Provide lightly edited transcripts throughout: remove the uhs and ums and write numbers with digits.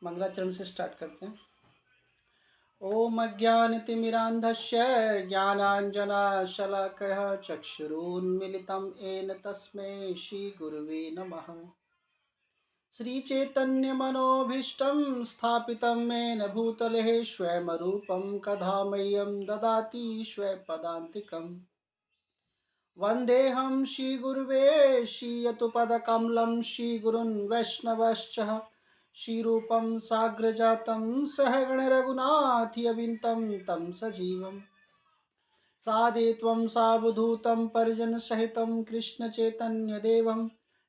मंगलाचरण से स्टार्ट करते हैं। ओम अज्ञानतिमिरान्धस्य ज्ञानाञ्जनशलाकया चक्षुरुन्मीलितं येन तस्मै श्रीगुरुवे नमः। श्रीचैतन्यमनोभीष्टं स्थापितं येन भूतले स्वयं रूपं कदा मह्यं ददाति स्वपदान्तिकम्। वन्देऽहं श्रीगुरुवे श्रीयतुपदकमलं श्रीगुरून् वैष्णवश्च श्रीरूपं साग्रजातं सहगणरघुनाथयविन्तं तं सजीवं साधित्वं सावधूतं परिजनसहितं कृष्णचैतन्यदेवं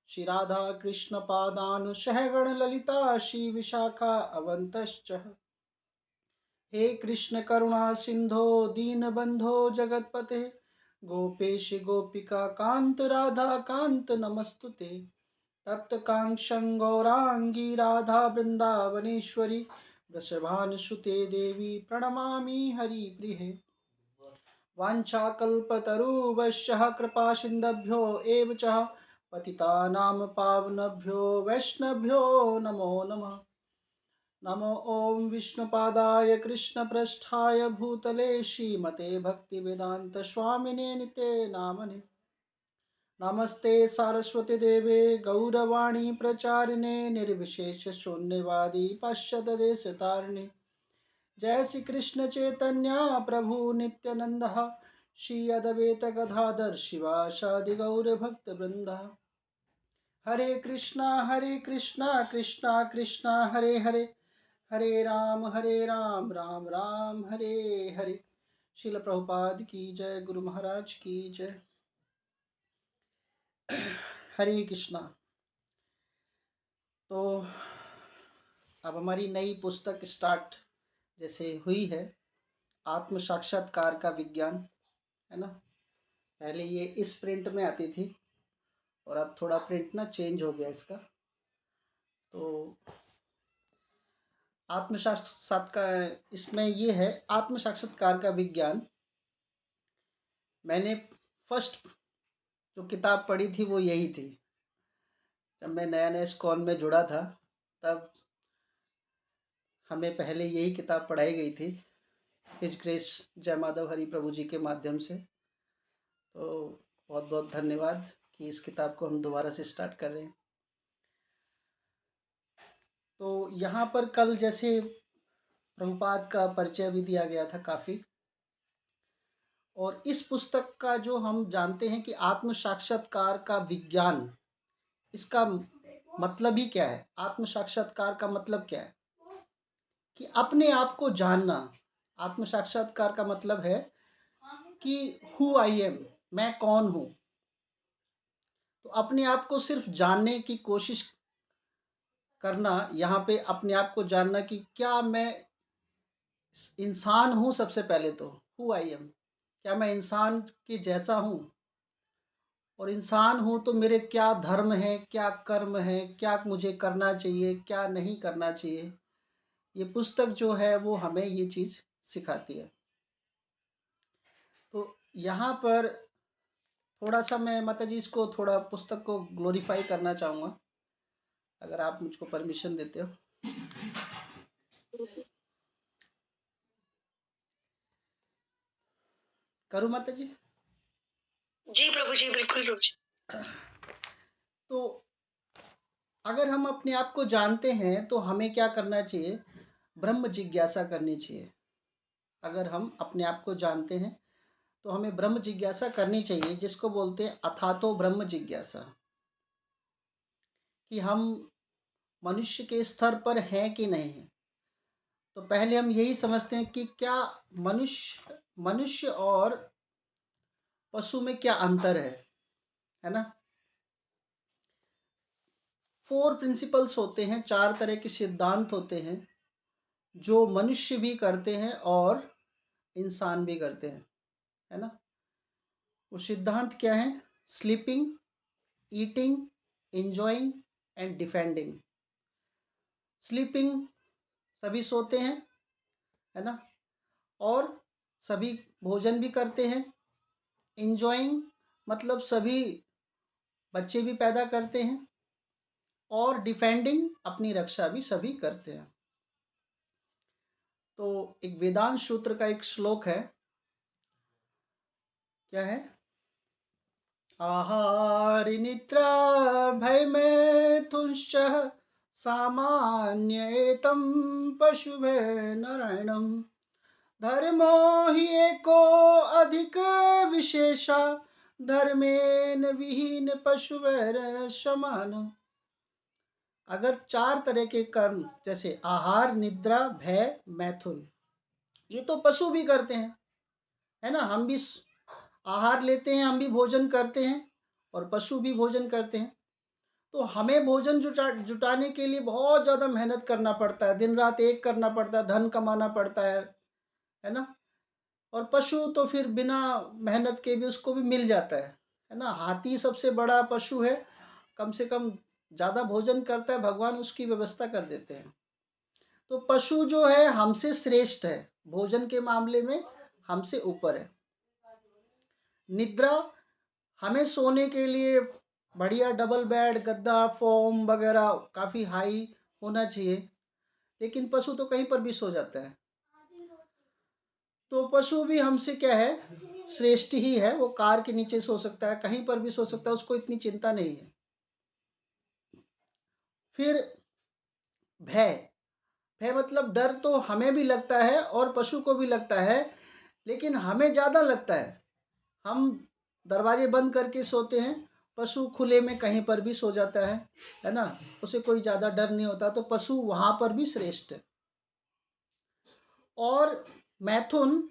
श्रीराधाकृष्णपादान् सहगणललिता श्रीविशाखा अवन्तश्च। हे कृष्ण करुणा सिंधो दीनबंधो जगतपते गोपेश गोपिका कांत राधा कांत नमस्तुते। तप्त कांक्षं गौरांगी राधा वृंदावनेश्वरी वृषभानुसुते देवी प्रणमामि हरिप्रिये। वाञ्छाकल्पतरुभ्यश्च कृपा सिन्धुभ्यो एव च पतितानां पावनेभ्यो वैष्णवेभ्यो नमो नमः। नमो ओं विष्णुपादाय कृष्णप्रेष्ठाय भूतले श्रीमते भक्तिवेदांत स्वामिने निते नामने। नमस्ते सारस्वती देवे गौरवाणी प्रचारिणे निर्विशेष शून्यवादी पाश्चात्यदेशतारिणे। जय श्री कृष्ण चैतन्य प्रभु नित्यानंद श्री अद्वैत गदाधर शिवासादि गौर भक्त वृंद। हरे कृष्णा कृष्णा कृष्णा हरे हरे हरे राम राम राम हरे हरे। श्रील प्रभुपाद की जय, गुरु महाराज की जय। हरे कृष्णा। तो अब हमारी नई पुस्तक स्टार्ट जैसे हुई है, आत्म साक्षात्कार का विज्ञान, है ना। पहले ये इस प्रिंट में आती थी और अब थोड़ा प्रिंट ना चेंज हो गया इसका। तो आत्म साक्षात्कार, इसमें ये है आत्म साक्षात्कार का विज्ञान। मैंने फर्स्ट जो किताब पढ़ी थी वो यही थी। जब मैं नया नया स्कॉन में जुड़ा था तब हमें पहले यही किताब पढ़ाई गई थी हिज ग्रेस जय माधव हरि प्रभु जी के माध्यम से। तो बहुत बहुत धन्यवाद कि इस किताब को हम दोबारा से स्टार्ट कर रहे हैं। तो यहाँ पर कल जैसे प्रभुपाद का परिचय भी दिया गया था काफ़ी, और इस पुस्तक का जो हम जानते हैं कि आत्म साक्षात्कार का विज्ञान, इसका मतलब ही क्या है। आत्म साक्षात्कार का मतलब क्या है कि अपने आप को जानना। आत्म साक्षात्कार का मतलब है कि हु आई एम, मैं कौन हूँ। तो अपने आप को सिर्फ जानने की कोशिश करना, यहाँ पे अपने आप को जानना कि क्या मैं इंसान हूँ। सबसे पहले तो हु आई एम, क्या मैं इंसान के जैसा हूँ, और इंसान हूँ तो मेरे क्या धर्म है, क्या कर्म है, क्या मुझे करना चाहिए, क्या नहीं करना चाहिए। ये पुस्तक जो है वो हमें ये चीज़ सिखाती है। तो यहाँ पर थोड़ा सा मैं माता जी इसको थोड़ा पुस्तक को ग्लोरीफाई करना चाहूँगा, अगर आप मुझको परमिशन देते हो। करूँ माता जी? जी प्रभु जी, बिल्कुल प्रभु जी। तो अगर हम अपने आप को जानते हैं तो हमें क्या करना चाहिए? ब्रह्म जिज्ञासा करनी चाहिए। अगर हम अपने आप को जानते हैं तो हमें ब्रह्म जिज्ञासा करनी चाहिए, जिसको बोलते हैं अथातो ब्रह्म जिज्ञासा, कि हम मनुष्य के स्तर पर हैं कि नहीं हैं। तो पहले हम यही समझते हैं कि क्या मनुष्य और पशु में क्या अंतर है ना। 4 प्रिंसिपल्स होते हैं, 4 तरह के सिद्धांत होते हैं जो मनुष्य भी करते हैं और इंसान भी करते हैं, है ना। वो सिद्धांत क्या है? Sleeping, eating, enjoying and defending. Sleeping, सभी सोते हैं, है ना, और सभी भोजन भी करते हैं। एंजॉइंग मतलब सभी बच्चे भी पैदा करते हैं, और डिफेंडिंग अपनी रक्षा भी सभी करते हैं। तो एक वेदांत सूत्र का एक श्लोक है, क्या है? आहार निद्रा भय मैथुश्च सामान्येतं पशुभे नरायणम् धर्मो हि एको अधिक विशेषा धर्मेन विहीन पशुवैर समान। अगर 4 तरह के कर्म जैसे आहार, निद्रा, भय, मैथुन, ये तो पशु भी करते हैं, है ना? हम भी आहार लेते हैं, हम भी भोजन करते हैं और पशु भी भोजन करते हैं। तो हमें भोजन जुटाने के लिए बहुत ज़्यादा मेहनत करना पड़ता है, दिन रात एक करना पड़ता है, धन कमाना पड़ता है ना? और पशु तो फिर बिना मेहनत के भी उसको भी मिल जाता है ना? हाथी सबसे बड़ा पशु है, कम से कम ज़्यादा भोजन करता है, भगवान उसकी व्यवस्था कर देते हैं। तो पशु जो है हमसे श्रेष्ठ है, भोजन के मामले में हमसे ऊपर है। निद्रा, हमें सोने के लिए बढ़िया डबल बेड, गद्दा, फोम वगैरह काफ़ी हाई होना चाहिए, लेकिन पशु तो कहीं पर भी सो जाता है। तो पशु भी हमसे क्या है, श्रेष्ठ ही है। वो कार के नीचे सो सकता है, कहीं पर भी सो सकता है, उसको इतनी चिंता नहीं है। फिर भय, भय मतलब डर तो हमें भी लगता है और पशु को भी लगता है, लेकिन हमें ज़्यादा लगता है। हम दरवाजे बंद करके सोते हैं, पशु खुले में कहीं पर भी सो जाता है ना? उसे कोई ज़्यादा डर नहीं होता, तो पशु वहाँ पर भी श्रेष्ठ है। और मैथुन,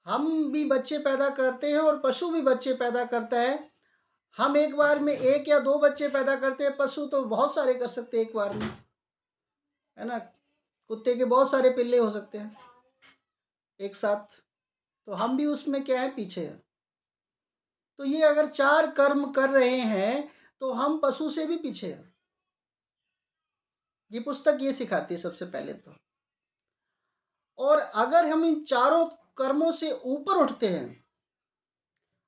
हम भी बच्चे पैदा करते हैं और पशु भी बच्चे पैदा करता है। हम एक बार में 1 या 2 बच्चे पैदा करते हैं, पशु तो बहुत सारे कर सकते हैं एक बार में, है ना? कुत्ते के बहुत सारे पिल्ले हो सकते हैं एक साथ। तो हम भी उसमें क्या है, पीछे हैं। तो ये अगर 4 कर्म कर रहे हैं तो हम पशु से भी पीछे हैं। ये पुस्तक ये सिखाती है सबसे पहले तो। और अगर हम इन चारों कर्मों से ऊपर उठते हैं,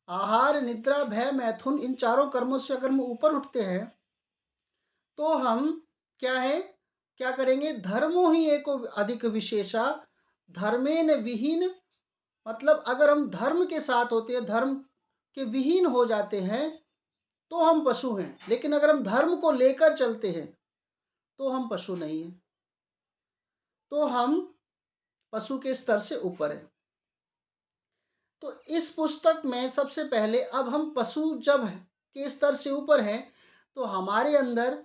आहार, निद्रा, भय, मैथुन, इन चारों कर्मों से अगर हम ऊपर उठते हैं, तो हम क्या है, क्या करेंगे? धर्मो ही एको अधिक विशेषा धर्मेन विहीन, मतलब अगर हम धर्म के साथ होते हैं, धर्म के विहीन हो जाते हैं, तो हम पशु हैं। लेकिन अगर हम धर्म को लेकर चलते हैं तो हम पशु नहीं हैं, तो हम पशु के स्तर से ऊपर हैं। तो इस पुस्तक में सबसे पहले, अब हम पशु जब के स्तर से ऊपर हैं, तो हमारे अंदर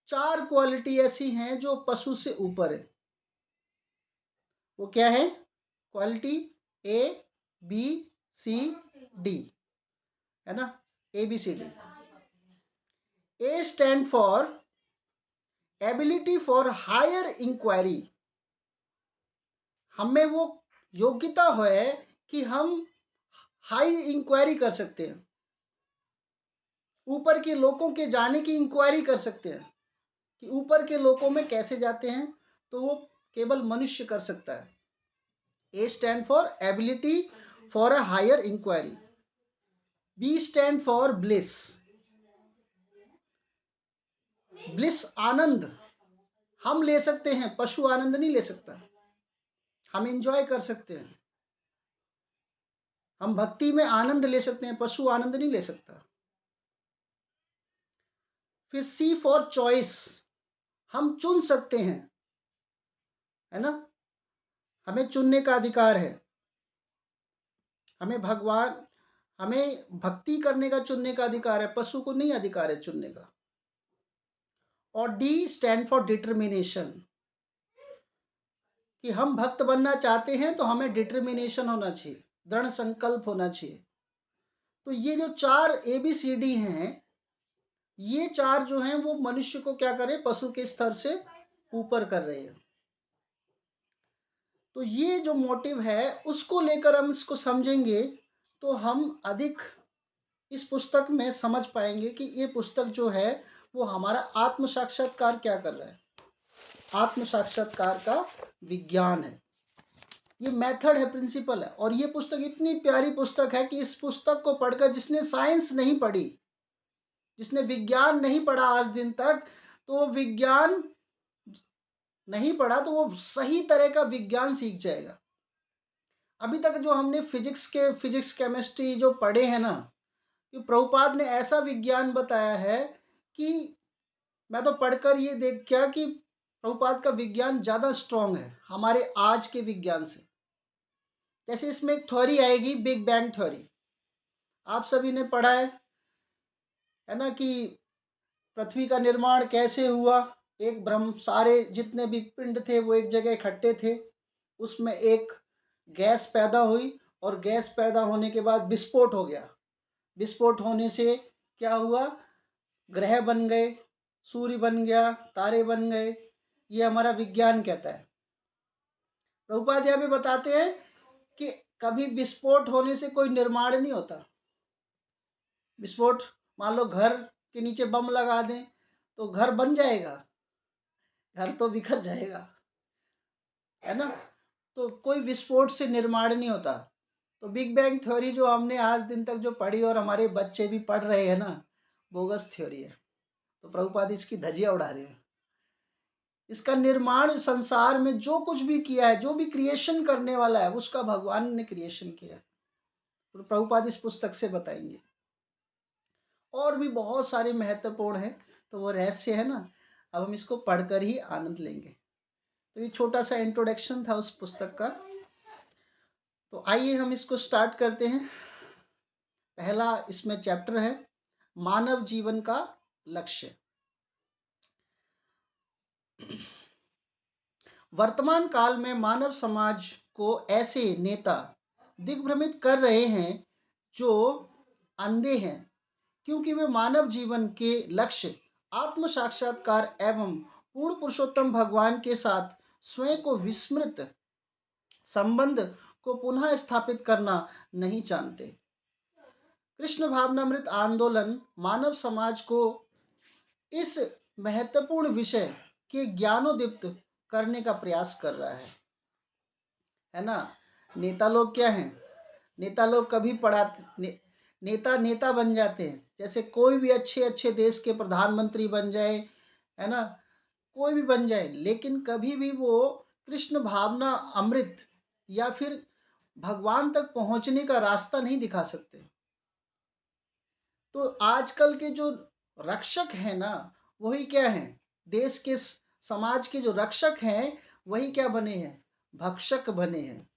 4 क्वालिटी ऐसी हैं जो पशु से ऊपर है। वो क्या है? Quality A, B, C, D, है ना? A, B, C, D. A stand for ability for higher inquiry, हमें वो योग्यता है कि हम हाई इंक्वायरी कर सकते हैं, ऊपर के लोगों के जाने की इंक्वायरी कर सकते हैं कि ऊपर के लोगों में कैसे जाते हैं, तो वो केवल मनुष्य कर सकता है। A stand for ability for a higher inquiry. B stand for bliss, bliss आनंद हम ले सकते हैं, पशु आनंद नहीं ले सकता। हम एंजॉय कर सकते हैं, हम भक्ति में आनंद ले सकते हैं, पशु आनंद नहीं ले सकता। फिर सी फॉर चॉइस, हम चुन सकते हैं, है ना? हमें चुनने का अधिकार है। हमें भक्ति करने का चुनने का अधिकार है, पशु को नहीं अधिकार है चुनने का। और डी स्टैंड फॉर डिटर्मिनेशन, कि हम भक्त बनना चाहते हैं तो हमें डिटर्मिनेशन होना चाहिए, दृढ़ संकल्प होना चाहिए। तो ये जो 4 ABCD हैं, ये 4 जो हैं वो मनुष्य को क्या करें, पशु के स्तर से ऊपर कर रहे हैं। तो ये जो मोटिव है उसको लेकर हम इसको समझेंगे तो हम अधिक इस पुस्तक में समझ पाएंगे कि ये पुस्तक जो है वो हमारा आत्म साक्षात्कार क्या कर रहा है, आत्म साक्षात्कार का विज्ञान है। ये मेथड है, प्रिंसिपल है। और ये पुस्तक इतनी प्यारी पुस्तक है कि इस पुस्तक को पढ़कर जिसने साइंस नहीं पढ़ी, जिसने विज्ञान नहीं पढ़ा आज दिन तक, तो विज्ञान नहीं पढ़ा तो वो सही तरह का विज्ञान सीख जाएगा। अभी तक जो हमने फिजिक्स केमिस्ट्री जो पढ़े हैं ना, कि प्रभुपाद ने ऐसा विज्ञान बताया है कि मैं तो पढ़कर ये देख क्या कि प्रभुपाद का विज्ञान ज़्यादा स्ट्रांग है हमारे आज के विज्ञान से। जैसे इसमें एक थ्योरी आएगी, बिग बैंग थ्योरी, आप सभी ने पढ़ा है ना, कि पृथ्वी का निर्माण कैसे हुआ। एक ब्रह्म, सारे जितने भी पिंड थे वो एक जगह इकट्ठे थे, उसमें एक गैस पैदा हुई और गैस पैदा होने के बाद विस्फोट हो गया। विस्फोट होने से क्या हुआ, ग्रह बन गए, सूर्य बन गया, तारे बन गए। ये हमारा विज्ञान कहता है। प्रभुपाद यहाँ पे बताते हैं कि कभी विस्फोट होने से कोई निर्माण नहीं होता। विस्फोट, मान लो घर के नीचे बम लगा दें तो घर बन जाएगा, घर तो बिखर जाएगा, है ना। तो कोई विस्फोट से निर्माण नहीं होता। तो बिग बैंग थ्योरी जो हमने आज दिन तक जो पढ़ी और हमारे बच्चे भी पढ़ रहे हैं ना, बोगस थ्योरी है। तो प्रभुपाद इसकी धज्जियां उड़ा रहे हैं। इसका निर्माण संसार में जो कुछ भी किया है, जो भी क्रिएशन करने वाला है, उसका भगवान ने क्रिएशन किया है। तो प्रभुपाद इस पुस्तक से बताएंगे। और भी बहुत सारे महत्वपूर्ण हैं, तो वो रहस्य है ना, अब हम इसको पढ़कर ही आनंद लेंगे। तो ये छोटा सा इंट्रोडक्शन था उस पुस्तक का। तो आइए हम इसको स्टार्ट करते हैं। पहला इसमें चैप्टर है मानव जीवन का लक्ष्य। वर्तमान काल में मानव समाज को ऐसे नेता दिग्भ्रमित कर रहे हैं जो अंधे हैं, क्योंकि वे मानव जीवन के लक्ष्य आत्म साक्षात्कार एवं पूर्ण पुरुषोत्तम भगवान के साथ स्वयं को विस्मृत संबंध को पुनः स्थापित करना नहीं जानते। कृष्ण भावनामृत आंदोलन मानव समाज को इस महत्वपूर्ण विषय के ज्ञानोदीप्त करने का प्रयास कर रहा है ना। नेता लोग क्या हैं, नेता लोग कभी पढ़ाते नेता नेता बन जाते हैं। जैसे कोई भी अच्छे अच्छे देश के प्रधानमंत्री बन जाए, है ना, कोई भी बन जाए, लेकिन कभी भी वो कृष्ण भावना अमृत या फिर भगवान तक पहुंचने का रास्ता नहीं दिखा सकते। तो आजकल के जो रक्षक हैं ना, वही क्या हैं, देश के समाज के जो रक्षक हैं वही क्या बने हैं, भक्षक बने हैं।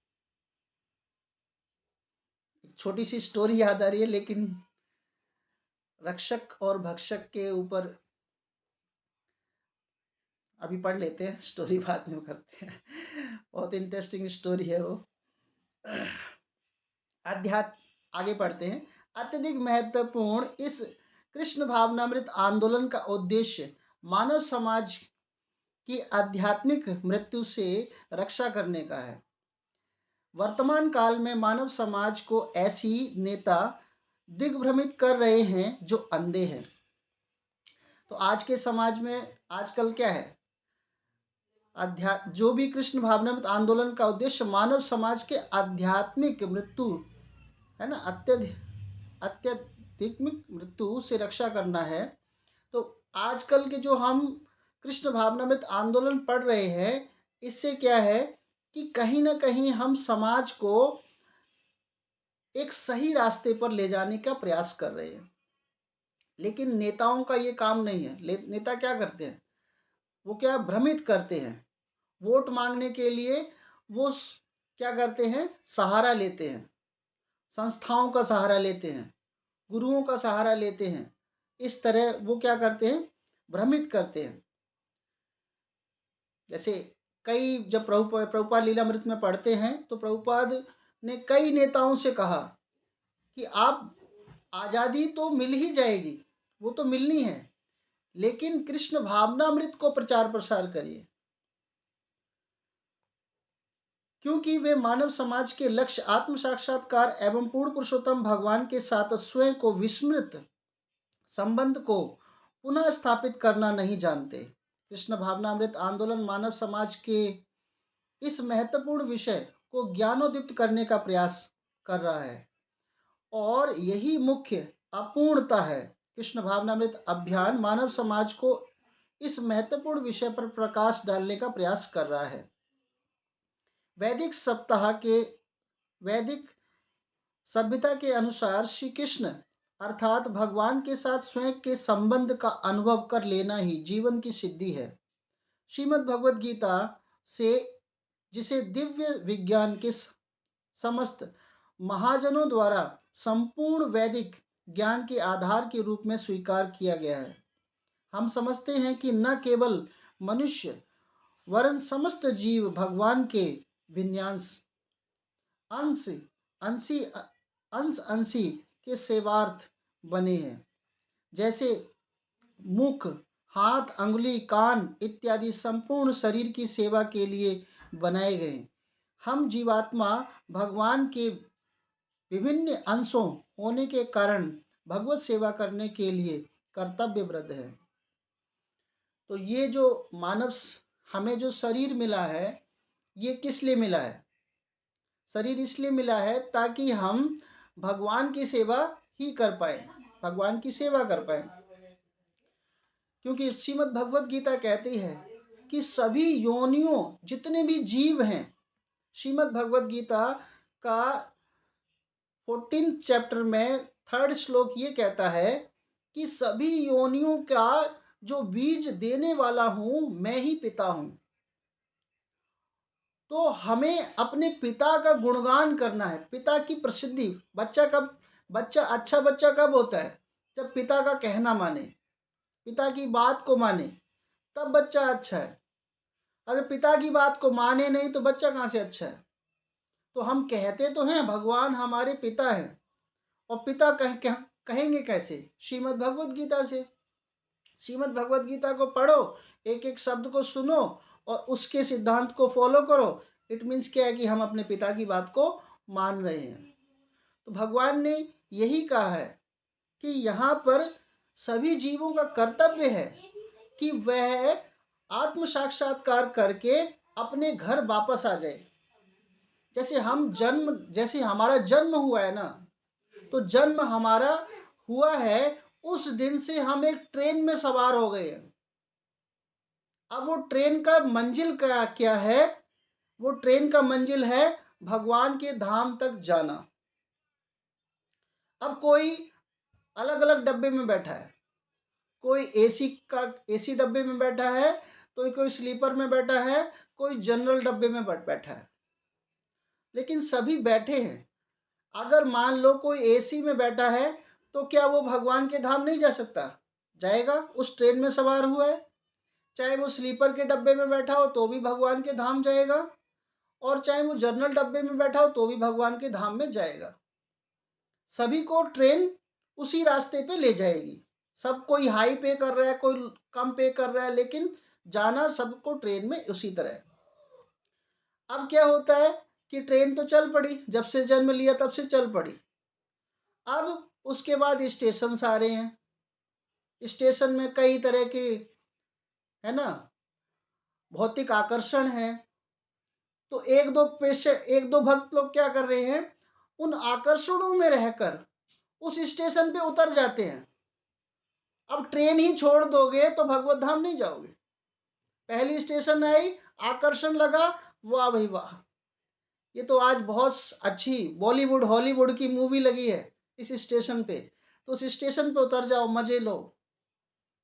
छोटी सी स्टोरी याद आ रही है, लेकिन रक्षक और भक्षक के ऊपर अभी पढ़ लेते हैं, स्टोरी बाद में करते हैं। बहुत इंटरेस्टिंग स्टोरी है वो। अध्यात्म आगे पढ़ते हैं। अत्यधिक महत्वपूर्ण इस कृष्ण भावनामृत आंदोलन का उद्देश्य मानव समाज की आध्यात्मिक मृत्यु से रक्षा करने का है। वर्तमान काल में मानव समाज को ऐसी नेता दिग्भ्रमित कर रहे हैं जो अंधे हैं। तो आज के समाज में आजकल क्या है, जो भी कृष्ण भावनामृत आंदोलन का उद्देश्य मानव समाज के आध्यात्मिक मृत्यु, है ना, अत्यधिक मृत्यु से रक्षा करना है। तो आजकल के जो हम कृष्ण भावनामृत आंदोलन पढ़ रहे हैं, इससे क्या है कि कहीं ना कहीं हम समाज को एक सही रास्ते पर ले जाने का प्रयास कर रहे हैं। लेकिन नेताओं का ये काम नहीं है। नेता क्या करते हैं, वो क्या भ्रमित करते हैं। वोट मांगने के लिए वो क्या करते हैं, सहारा लेते हैं, संस्थाओं का सहारा लेते हैं, गुरुओं का सहारा लेते हैं। इस तरह वो क्या करते हैं, भ्रमित करते हैं। जैसे कई, जब प्रभुपाद लीलामृत में पढ़ते हैं तो प्रभुपाद ने कई नेताओं से कहा कि आप, आज़ादी तो मिल ही जाएगी, वो तो मिलनी है, लेकिन कृष्ण भावनामृत को प्रचार प्रसार करिए, क्योंकि वे मानव समाज के लक्ष्य आत्म साक्षात्कार एवं पूर्ण पुरुषोत्तम भगवान के साथ स्वयं को विस्मृत संबंध को पुनः स्थापित करना नहीं जानते। कृष्ण भावनामृत आंदोलन मानव समाज के इस महत्वपूर्ण विषय को ज्ञानोदीप्त करने का प्रयास कर रहा है, और यही मुख्य अपूर्णता है। कृष्ण भावनामृत अभियान मानव समाज को इस महत्वपूर्ण विषय पर प्रकाश डालने का प्रयास कर रहा है। वैदिक सभ्यता के अनुसार श्री कृष्ण अर्थात भगवान के साथ स्वयं के संबंध का अनुभव कर लेना ही जीवन की सिद्धि है। श्रीमद् भगवद गीता से जिसे दिव्य विज्ञान के समस्त महाजनों द्वारा संपूर्ण वैदिक ज्ञान के आधार के रूप में स्वीकार किया गया है, हम समझते हैं कि न केवल मनुष्य वरन समस्त जीव भगवान के विन्यास अंश अंशी अंश अंशी के सेवार्थ बने हैं। जैसे मुख, हाथ, अंगुली, कान इत्यादि संपूर्ण शरीर की सेवा के लिए बनाए गए, हम जीवात्मा भगवान के विभिन्न अंशों होने के कारण भगवत सेवा करने के लिए कर्तव्यबद्ध है। तो ये जो हमें जो शरीर मिला है, ये किस लिए मिला है? शरीर इसलिए मिला है ताकि हम भगवान की सेवा ही कर पाए, भगवान की सेवा कर पाए। क्योंकि श्रीमद् भगवद गीता कहती है कि सभी योनियों जितने भी जीव हैं, श्रीमद् भगवद गीता का 14 चैप्टर में 3rd श्लोक ये कहता है कि सभी योनियों का जो बीज देने वाला हूं मैं ही पिता हूं। तो हमें अपने पिता का गुणगान करना है, पिता की प्रसिद्धि। अच्छा बच्चा कब होता है? जब पिता का कहना माने, पिता की बात को माने, तब बच्चा अच्छा है। अगर पिता की बात को माने नहीं तो बच्चा कहाँ से अच्छा है? तो हम कहते तो हैं भगवान हमारे पिता हैं, और पिता कहेंगे कैसे? श्रीमद् भगवद गीता से। श्रीमद् भगवद गीता को पढ़ो, एक एक शब्द को सुनो और उसके सिद्धांत को फॉलो करो। इट मीन्स क्या है कि हम अपने पिता की बात को मान रहे हैं। तो भगवान ने यही कहा है कि यहाँ पर सभी जीवों का कर्तव्य है कि वह आत्म साक्षात्कार करके अपने घर वापस आ जाए। जैसे हमारा जन्म हुआ है ना, तो जन्म हमारा हुआ है उस दिन से हम एक ट्रेन में सवार हो गए हैं। अब वो ट्रेन का मंजिल क्या है? वो ट्रेन का मंजिल है भगवान के धाम तक जाना। अब कोई अलग अलग डब्बे में बैठा है, कोई एसी डब्बे में बैठा है, तो कोई स्लीपर में बैठा है, कोई जनरल डब्बे में बैठा है, लेकिन सभी बैठे हैं। अगर मान लो कोई एसी में बैठा है तो क्या वो भगवान के धाम नहीं जा सकता? जाएगा, उस ट्रेन में सवार हुआ है। चाहे वो स्लीपर के डब्बे में बैठा हो तो भी भगवान के धाम जाएगा, और चाहे वो जनरल डब्बे में बैठा हो तो भी भगवान के धाम में जाएगा। सभी को ट्रेन उसी रास्ते पे ले जाएगी। सब कोई हाई पे कर रहा है, कोई कम पे कर रहा है, लेकिन जाना सबको ट्रेन में उसी तरह। अब क्या होता है कि ट्रेन तो चल पड़ी, जब से जन्म लिया तब से चल पड़ी। अब उसके बाद स्टेशन आ रहे हैं, स्टेशन में कई तरह के, है ना, भौतिक आकर्षण है। तो एक दो भक्त लोग क्या कर रहे हैं, उन आकर्षणों में रहकर उस स्टेशन पे उतर जाते हैं। अब ट्रेन ही छोड़ दोगे तो भगवत धाम नहीं जाओगे। पहली स्टेशन आई, आकर्षण लगा, वाह भाई वाह, ये तो आज बहुत अच्छी बॉलीवुड हॉलीवुड की मूवी लगी है इस स्टेशन पे, तो उस स्टेशन पे उतर जाओ, मजे लो।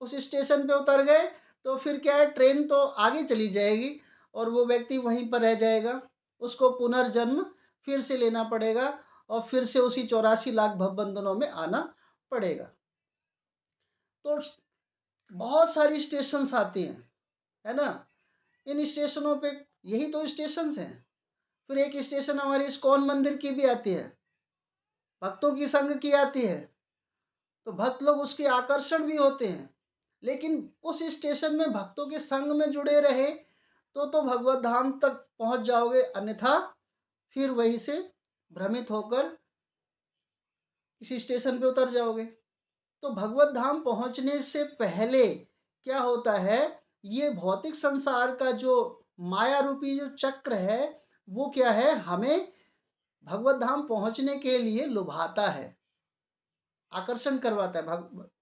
उस स्टेशन पे उतर गए तो फिर क्या है, ट्रेन तो आगे चली जाएगी और वो व्यक्ति वहीं पर रह जाएगा। उसको पुनर्जन्म फिर से लेना पड़ेगा और फिर से उसी 84 लाख भवबंधनों में आना पड़ेगा। तो बहुत सारी स्टेशन आती हैं, है ना। इन स्टेशनों पे यही तो स्टेशन हैं। फिर एक स्टेशन हमारी इस्कॉन मंदिर की भी आती है, भक्तों की संग की आती है, तो भक्त लोग उसके आकर्षण भी होते हैं। लेकिन उस स्टेशन में भक्तों के संग में जुड़े रहे तो भगवत धाम तक पहुंच जाओगे, अन्यथा फिर वहीं से भ्रमित होकर किसी स्टेशन पे उतर जाओगे। तो भगवत धाम पहुंचने से पहले क्या होता है, ये भौतिक संसार का जो माया रूपी जो चक्र है, वो क्या है, हमें भगवत धाम पहुंचने के लिए लुभाता है, आकर्षण करवाता है।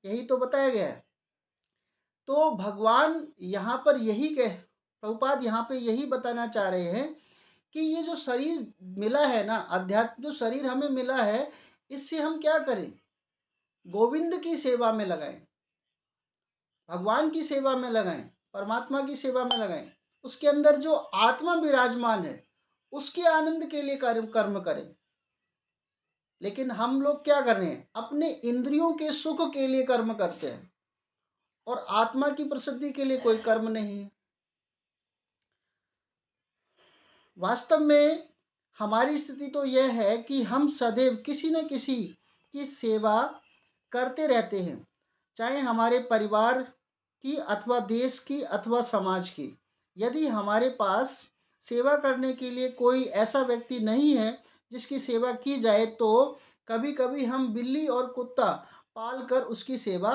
यही तो बताया गया है। तो भगवान यहाँ पर यही कह प्रभुपाद यहाँ पे यही बताना चाह रहे हैं कि ये जो शरीर मिला है ना, अध्यात्म जो शरीर हमें मिला है, इससे हम क्या करें? गोविंद की सेवा में लगाएं, भगवान की सेवा में लगाएं, परमात्मा की सेवा में लगाएं। उसके अंदर जो आत्मा विराजमान है उसके आनंद के लिए कर्म करें। लेकिन हम लोग क्या कर रहे हैं? अपने इंद्रियों के सुख के लिए कर्म करते हैं और आत्मा की प्रसिद्धि के लिए कोई कर्म नहीं है। वास्तव में हमारी स्थिति तो यह है कि हम सदैव किसी न किसी की सेवा करते रहते हैं, चाहे हमारे परिवार की अथवा देश की अथवा समाज की। यदि हमारे पास सेवा करने के लिए कोई ऐसा व्यक्ति नहीं है जिसकी सेवा की जाए, तो कभी कभी हम बिल्ली और कुत्ता पाल कर उसकी सेवा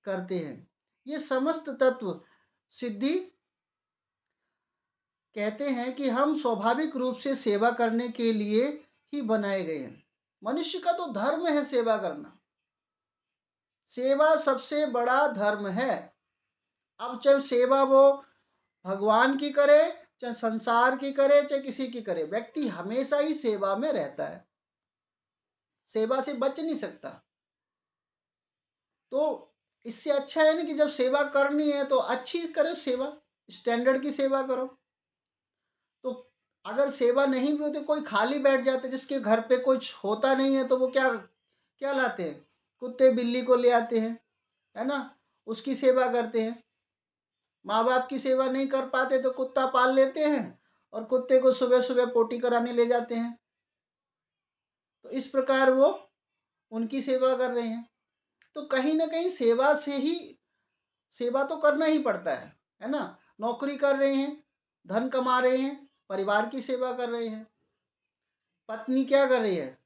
करते हैं। ये समस्त तत्व सिद्धि कहते हैं कि हम स्वाभाविक रूप से सेवा करने के लिए ही बनाए गए हैं। मनुष्य का तो धर्म है सेवा करना। सेवा सबसे बड़ा धर्म है। अब चाहे सेवा वो भगवान की करे, चाहे संसार की करे, चाहे किसी की करे, व्यक्ति हमेशा ही सेवा में रहता है, सेवा से बच नहीं सकता। तो इससे अच्छा है ना कि जब सेवा करनी है तो अच्छी करो सेवा, स्टैंडर्ड की सेवा करो। तो अगर सेवा नहीं भी होती, कोई खाली बैठ जाता है, जिसके घर पे कुछ होता नहीं है, तो वो क्या क्या लाते हैं? कुत्ते बिल्ली को ले आते हैं, है ना, उसकी सेवा करते हैं। माँ बाप की सेवा नहीं कर पाते तो कुत्ता पाल लेते हैं और कुत्ते को सुबह सुबह पोटी कराने ले जाते हैं। तो इस प्रकार वो उनकी सेवा कर रहे हैं। तो कहीं ना कहीं सेवा से ही, सेवा तो करना ही पड़ता है ना। नौकरी कर रहे हैं, धन कमा रहे हैं, परिवार की सेवा कर रहे हैं। पत्नी क्या कर रही है?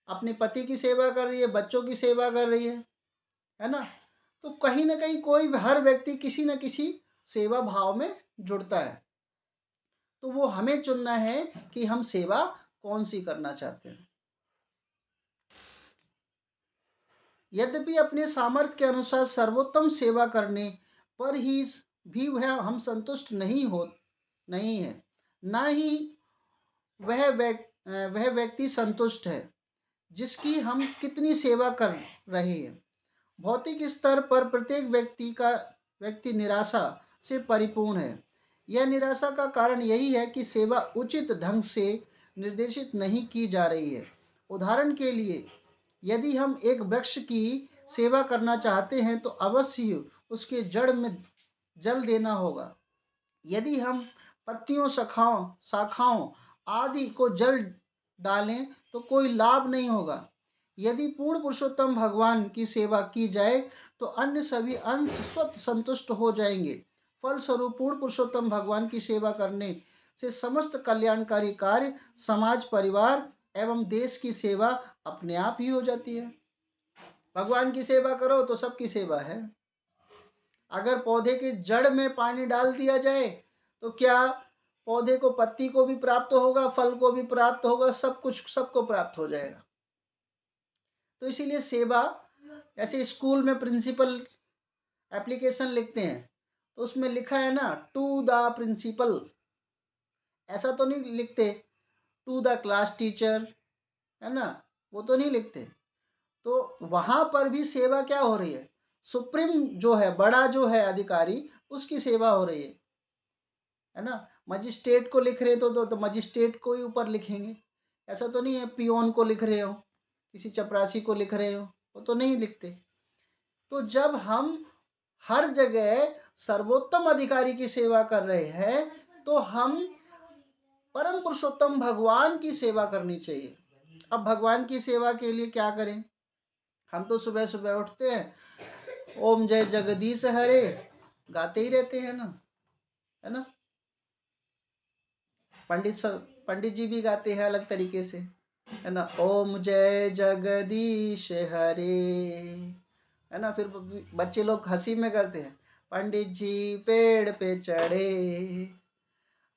अपने पति की सेवा कर रही है, बच्चों की सेवा कर रही है ना। तो कहीं ना कहीं कोई हर व्यक्ति किसी न किसी सेवा भाव में जुड़ता है। तो वो हमें चुनना है कि हम सेवा कौन सी करना चाहते हैं। यद्यपि अपने सामर्थ्य के अनुसार सर्वोत्तम सेवा करने पर ही भी वह हम संतुष्ट नहीं है, ना ही वह व्यक्ति संतुष्ट है जिसकी हम कितनी सेवा कर रहे हैं। भौतिक स्तर पर प्रत्येक व्यक्ति निराशा से परिपूर्ण है। यह निराशा का कारण यही है कि सेवा उचित ढंग से निर्देशित नहीं की जा रही है। उदाहरण के लिए, यदि हम एक वृक्ष की सेवा करना चाहते हैं तो अवश्य उसके जड़ में जल देना होगा। यदि हम पत्तियों, शाखाओं आदि को जल डालें तो कोई लाभ नहीं होगा। यदि पूर्ण पुरुषोत्तम भगवान की सेवा की जाए तो अन्य सभी अंश स्वतः संतुष्ट हो जाएंगे। फलस्वरूप पूर्ण पुरुषोत्तम भगवान की सेवा करने से समस्त कल्याणकारी कार्य, समाज, परिवार एवं देश की सेवा अपने आप ही हो जाती है। भगवान की सेवा करो तो सबकी सेवा है। अगर पौधे के जड़ में पानी डाल दिया जाए तो क्या पौधे को, पत्ती को भी प्राप्त होगा, फल को भी प्राप्त होगा, सब कुछ सबको प्राप्त हो जाएगा। तो इसीलिए सेवा, ऐसे स्कूल में प्रिंसिपल एप्लीकेशन लिखते हैं तो उसमें लिखा है ना, टू द प्रिंसिपल। ऐसा तो नहीं लिखते टू द क्लास टीचर, है ना, वो तो नहीं लिखते। तो वहां पर भी सेवा क्या हो रही है? सुप्रीम जो है, बड़ा जो है अधिकारी, उसकी सेवा हो रही है ना। मजिस्ट्रेट को लिख रहे तो मजिस्ट्रेट को ही ऊपर लिखेंगे। ऐसा तो नहीं है पियोन को लिख रहे हो, किसी चपरासी को लिख रहे हो, वो तो नहीं लिखते। तो जब हम हर जगह सर्वोत्तम अधिकारी की सेवा कर रहे हैं तो हम परम पुरुषोत्तम भगवान की सेवा करनी चाहिए। अब भगवान की सेवा के लिए क्या करें? हम तो सुबह सुबह उठते हैं, ओम जय जगदीश हरे गाते ही रहते हैं ना, है ना। पंडित जी भी गाते हैं अलग तरीके से, है ना, ओम जय जगदीश हरे, है ना। फिर बच्चे लोग हंसी में करते हैं, पंडित जी पेड़ पे चढ़े,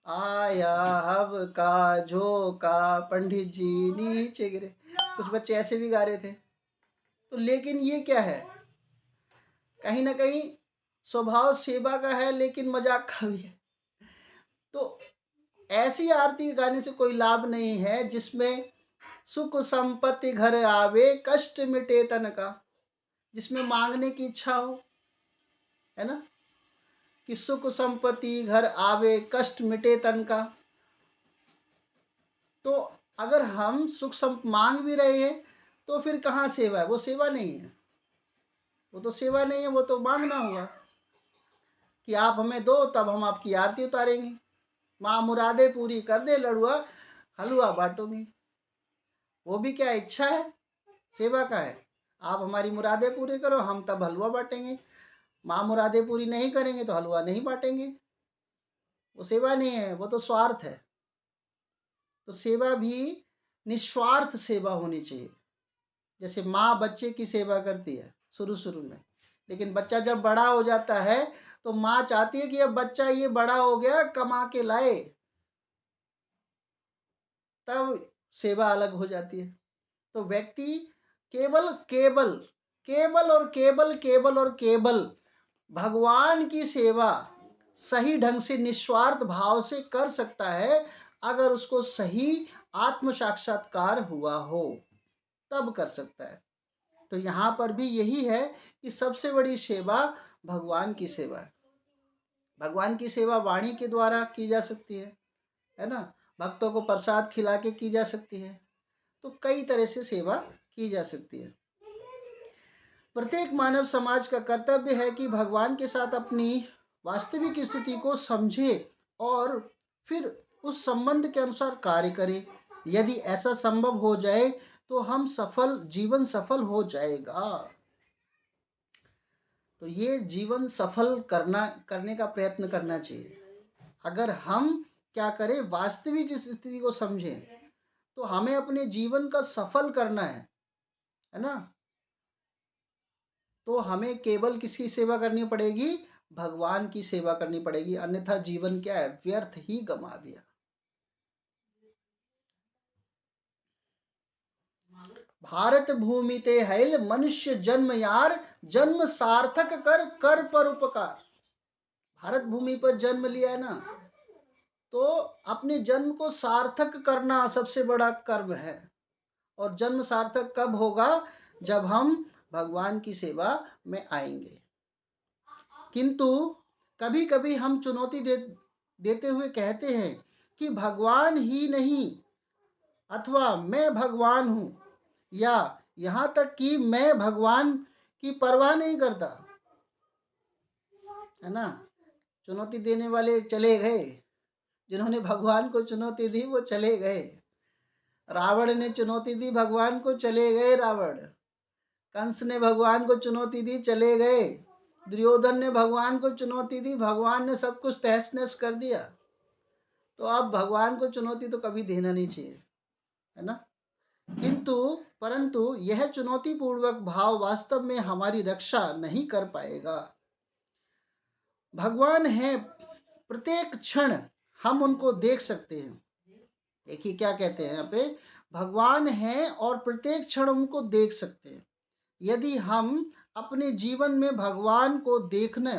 आया हव का झोंका, पंडित जी नीचे गिरे। कुछ बच्चे ऐसे भी गा रहे थे। तो लेकिन ये क्या है? कहीं ना कहीं स्वभाव सेवा का है लेकिन मजाक का भी है। तो ऐसी आरती गाने से कोई लाभ नहीं है जिसमें सुख संपत्ति घर आवे कष्ट मिटे तन का, जिसमें मांगने की इच्छा हो, है ना, कि सुख संपत्ति घर आवे कष्ट मिटे तन का। तो अगर हम मांग भी रहे हैं तो फिर कहाँ सेवा है? वो सेवा नहीं है, वो तो सेवा नहीं है, वो तो मांगना हुआ कि आप हमें दो तब हम आपकी आरती उतारेंगे। माँ मुरादे पूरी कर दे लड़ुआ हलवा बांटूंगी। वो भी क्या इच्छा है? सेवा का है। आप हमारी मुरादे पूरी करो हम तब हलवा बांटेंगे। माँ मुरादे पूरी नहीं करेंगे तो हलवा नहीं बांटेंगे। वो सेवा नहीं है, वो तो स्वार्थ है। तो सेवा भी निस्वार्थ सेवा होनी चाहिए। जैसे माँ बच्चे की सेवा करती है शुरू शुरू में, लेकिन बच्चा जब बड़ा हो जाता है तो माँ चाहती है कि अब बच्चा ये बड़ा हो गया कमा के लाए, तब सेवा अलग हो जाती है। तो व्यक्ति केवल केवल केवल और केवल केवल और केवल भगवान की सेवा सही ढंग से निस्वार्थ भाव से कर सकता है अगर उसको सही आत्म साक्षात्कार हुआ हो, तब कर सकता है। तो यहाँ पर भी यही है कि सबसे बड़ी सेवा भगवान की सेवा है। भगवान की सेवा वाणी के द्वारा की जा सकती है ना, भक्तों को प्रसाद खिला के की जा सकती है। तो कई तरह से सेवा की जा सकती है। प्रत्येक मानव समाज का कर्तव्य है कि भगवान के साथ अपनी वास्तविक स्थिति को समझे और फिर उस संबंध के अनुसार कार्य करे। यदि ऐसा संभव हो जाए तो हम जीवन सफल हो जाएगा। तो ये जीवन सफल करने का प्रयत्न करना चाहिए। अगर हम क्या करें, वास्तविक स्थिति को समझें, तो हमें अपने जीवन का सफल करना है ना। तो हमें केवल किसकी सेवा करनी पड़ेगी? भगवान की सेवा करनी पड़ेगी, अन्यथा जीवन क्या है? व्यर्थ ही गमा दिया। भारत भूमि ते हैल मनुष्य जन्म यार, जन्म सार्थक कर कर पर उपकार। भारत भूमि पर जन्म लिया है ना, तो अपने जन्म को सार्थक करना सबसे बड़ा कर्म है। और जन्म सार्थक कब होगा? जब हम भगवान की सेवा में आएंगे। किंतु कभी कभी हम चुनौती देते हुए कहते हैं कि भगवान ही नहीं, अथवा मैं भगवान हूं, या यहां तक कि मैं भगवान की परवाह नहीं करता, है ना। चुनौती देने वाले चले गए, जिन्होंने भगवान को चुनौती दी वो चले गए। रावण ने चुनौती दी भगवान को, चले गए रावण। कंस ने भगवान को चुनौती दी, चले गए। दुर्योधन ने भगवान को चुनौती दी, भगवान ने सब कुछ तहस नहस कर दिया। तो अब भगवान को चुनौती तो कभी देना नहीं चाहिए, है ना। किंतु परंतु यह चुनौती पूर्वक भाव वास्तव में हमारी रक्षा नहीं कर पाएगा। भगवान है, प्रत्येक क्षण हम उनको देख सकते हैं। देखिए क्या कहते हैं यहाँ पे, भगवान है और प्रत्येक क्षण उनको देख सकते हैं। यदि हम अपने जीवन में भगवान को देखना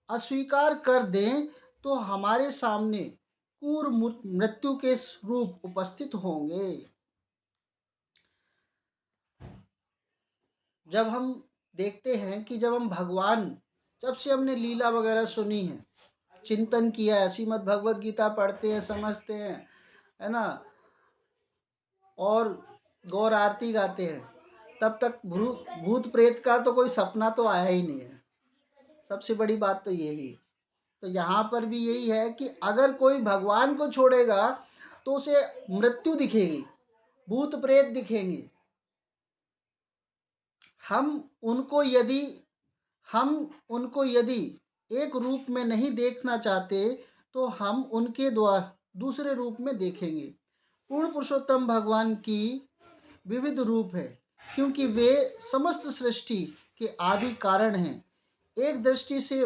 अस्वीकार कर दें तो हमारे सामने क्रूर मृत्यु के रूप उपस्थित होंगे। जब हम देखते हैं कि जब से हमने लीला वगैरह सुनी है, चिंतन किया है, श्रीमद् भगवत गीता पढ़ते हैं, समझते हैं, है ना, और गौर आरती गाते हैं, तब तक भूत प्रेत का तो कोई सपना तो आया ही नहीं है। सबसे बड़ी बात तो यही। तो यहाँ पर भी यही है कि अगर कोई भगवान को छोड़ेगा तो उसे मृत्यु दिखेगी, भूत प्रेत दिखेंगे। हम उनको यदि एक रूप में नहीं देखना चाहते तो हम उनके द्वारा दूसरे रूप में देखेंगे। पूर्ण पुरुषोत्तम भगवान की विविध रूप है, क्योंकि वे समस्त सृष्टि के आदि कारण हैं। एक दृष्टि से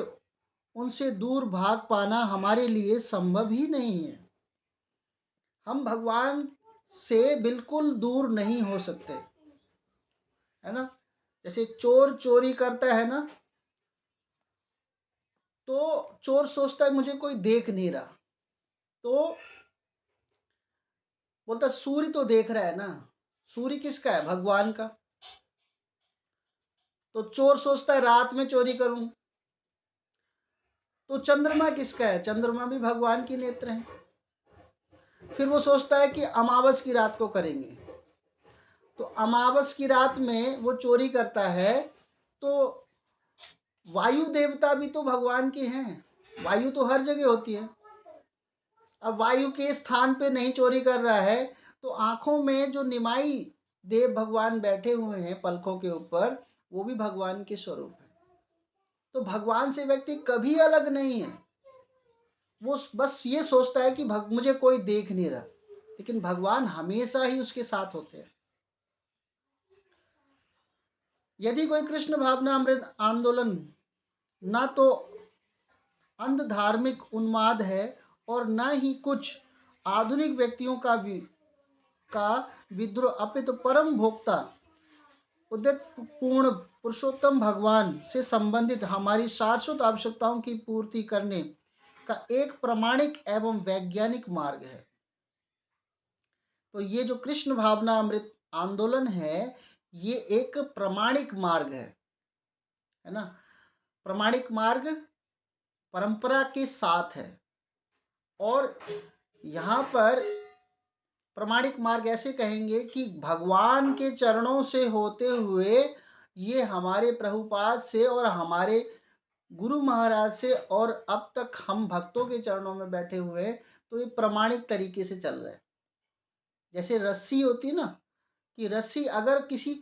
उनसे दूर भाग पाना हमारे लिए संभव ही नहीं है। हम भगवान से बिल्कुल दूर नहीं हो सकते, है ना। जैसे चोर चोरी करता है ना, तो चोर सोचता है मुझे कोई देख नहीं रहा, तो बोलता सूर्य तो देख रहा है ना। सूर्य किसका है? भगवान का। तो चोर सोचता है रात में चोरी करूं, तो चंद्रमा किसका है? चंद्रमा भी भगवान की नेत्र है। फिर वो सोचता है कि अमावस की रात को करेंगे, तो अमावस की रात में वो चोरी करता है। तो वायु देवता भी तो भगवान के हैं, वायु तो हर जगह होती है। अब वायु के स्थान पे नहीं चोरी कर रहा है, तो आंखों में जो निमाई देव भगवान बैठे हुए हैं पलकों के ऊपर, वो भी भगवान के स्वरूप है। तो भगवान से व्यक्ति कभी अलग नहीं है। वो बस ये सोचता है कि मुझे कोई देख नहीं रहा, लेकिन भगवान हमेशा ही उसके साथ होते हैं। यदि कोई कृष्ण भावना अमृत आंदोलन ना तो अंध धार्मिक उन्माद है और न ही कुछ आधुनिक व्यक्तियों का विद्रोह, अपितु परम भोक्ता उद्यत पूर्ण पुरुषोत्तम भगवान से संबंधित हमारी शाश्वत आवश्यकताओं की पूर्ति करने का एक प्रामाणिक एवं वैज्ञानिक मार्ग है। तो ये जो कृष्ण भावना अमृत आंदोलन है, ये एक प्रामाणिक मार्ग है ना। प्रामाणिक मार्ग परंपरा के साथ है। और यहाँ पर प्रामाणिक मार्ग ऐसे कहेंगे कि भगवान के चरणों से होते हुए ये हमारे प्रभुपाद से और हमारे गुरु महाराज से और अब तक हम भक्तों के चरणों में बैठे हुए हैं, तो ये प्रामाणिक तरीके से चल रहा है। जैसे रस्सी होती है ना, कि रस्सी अगर किसी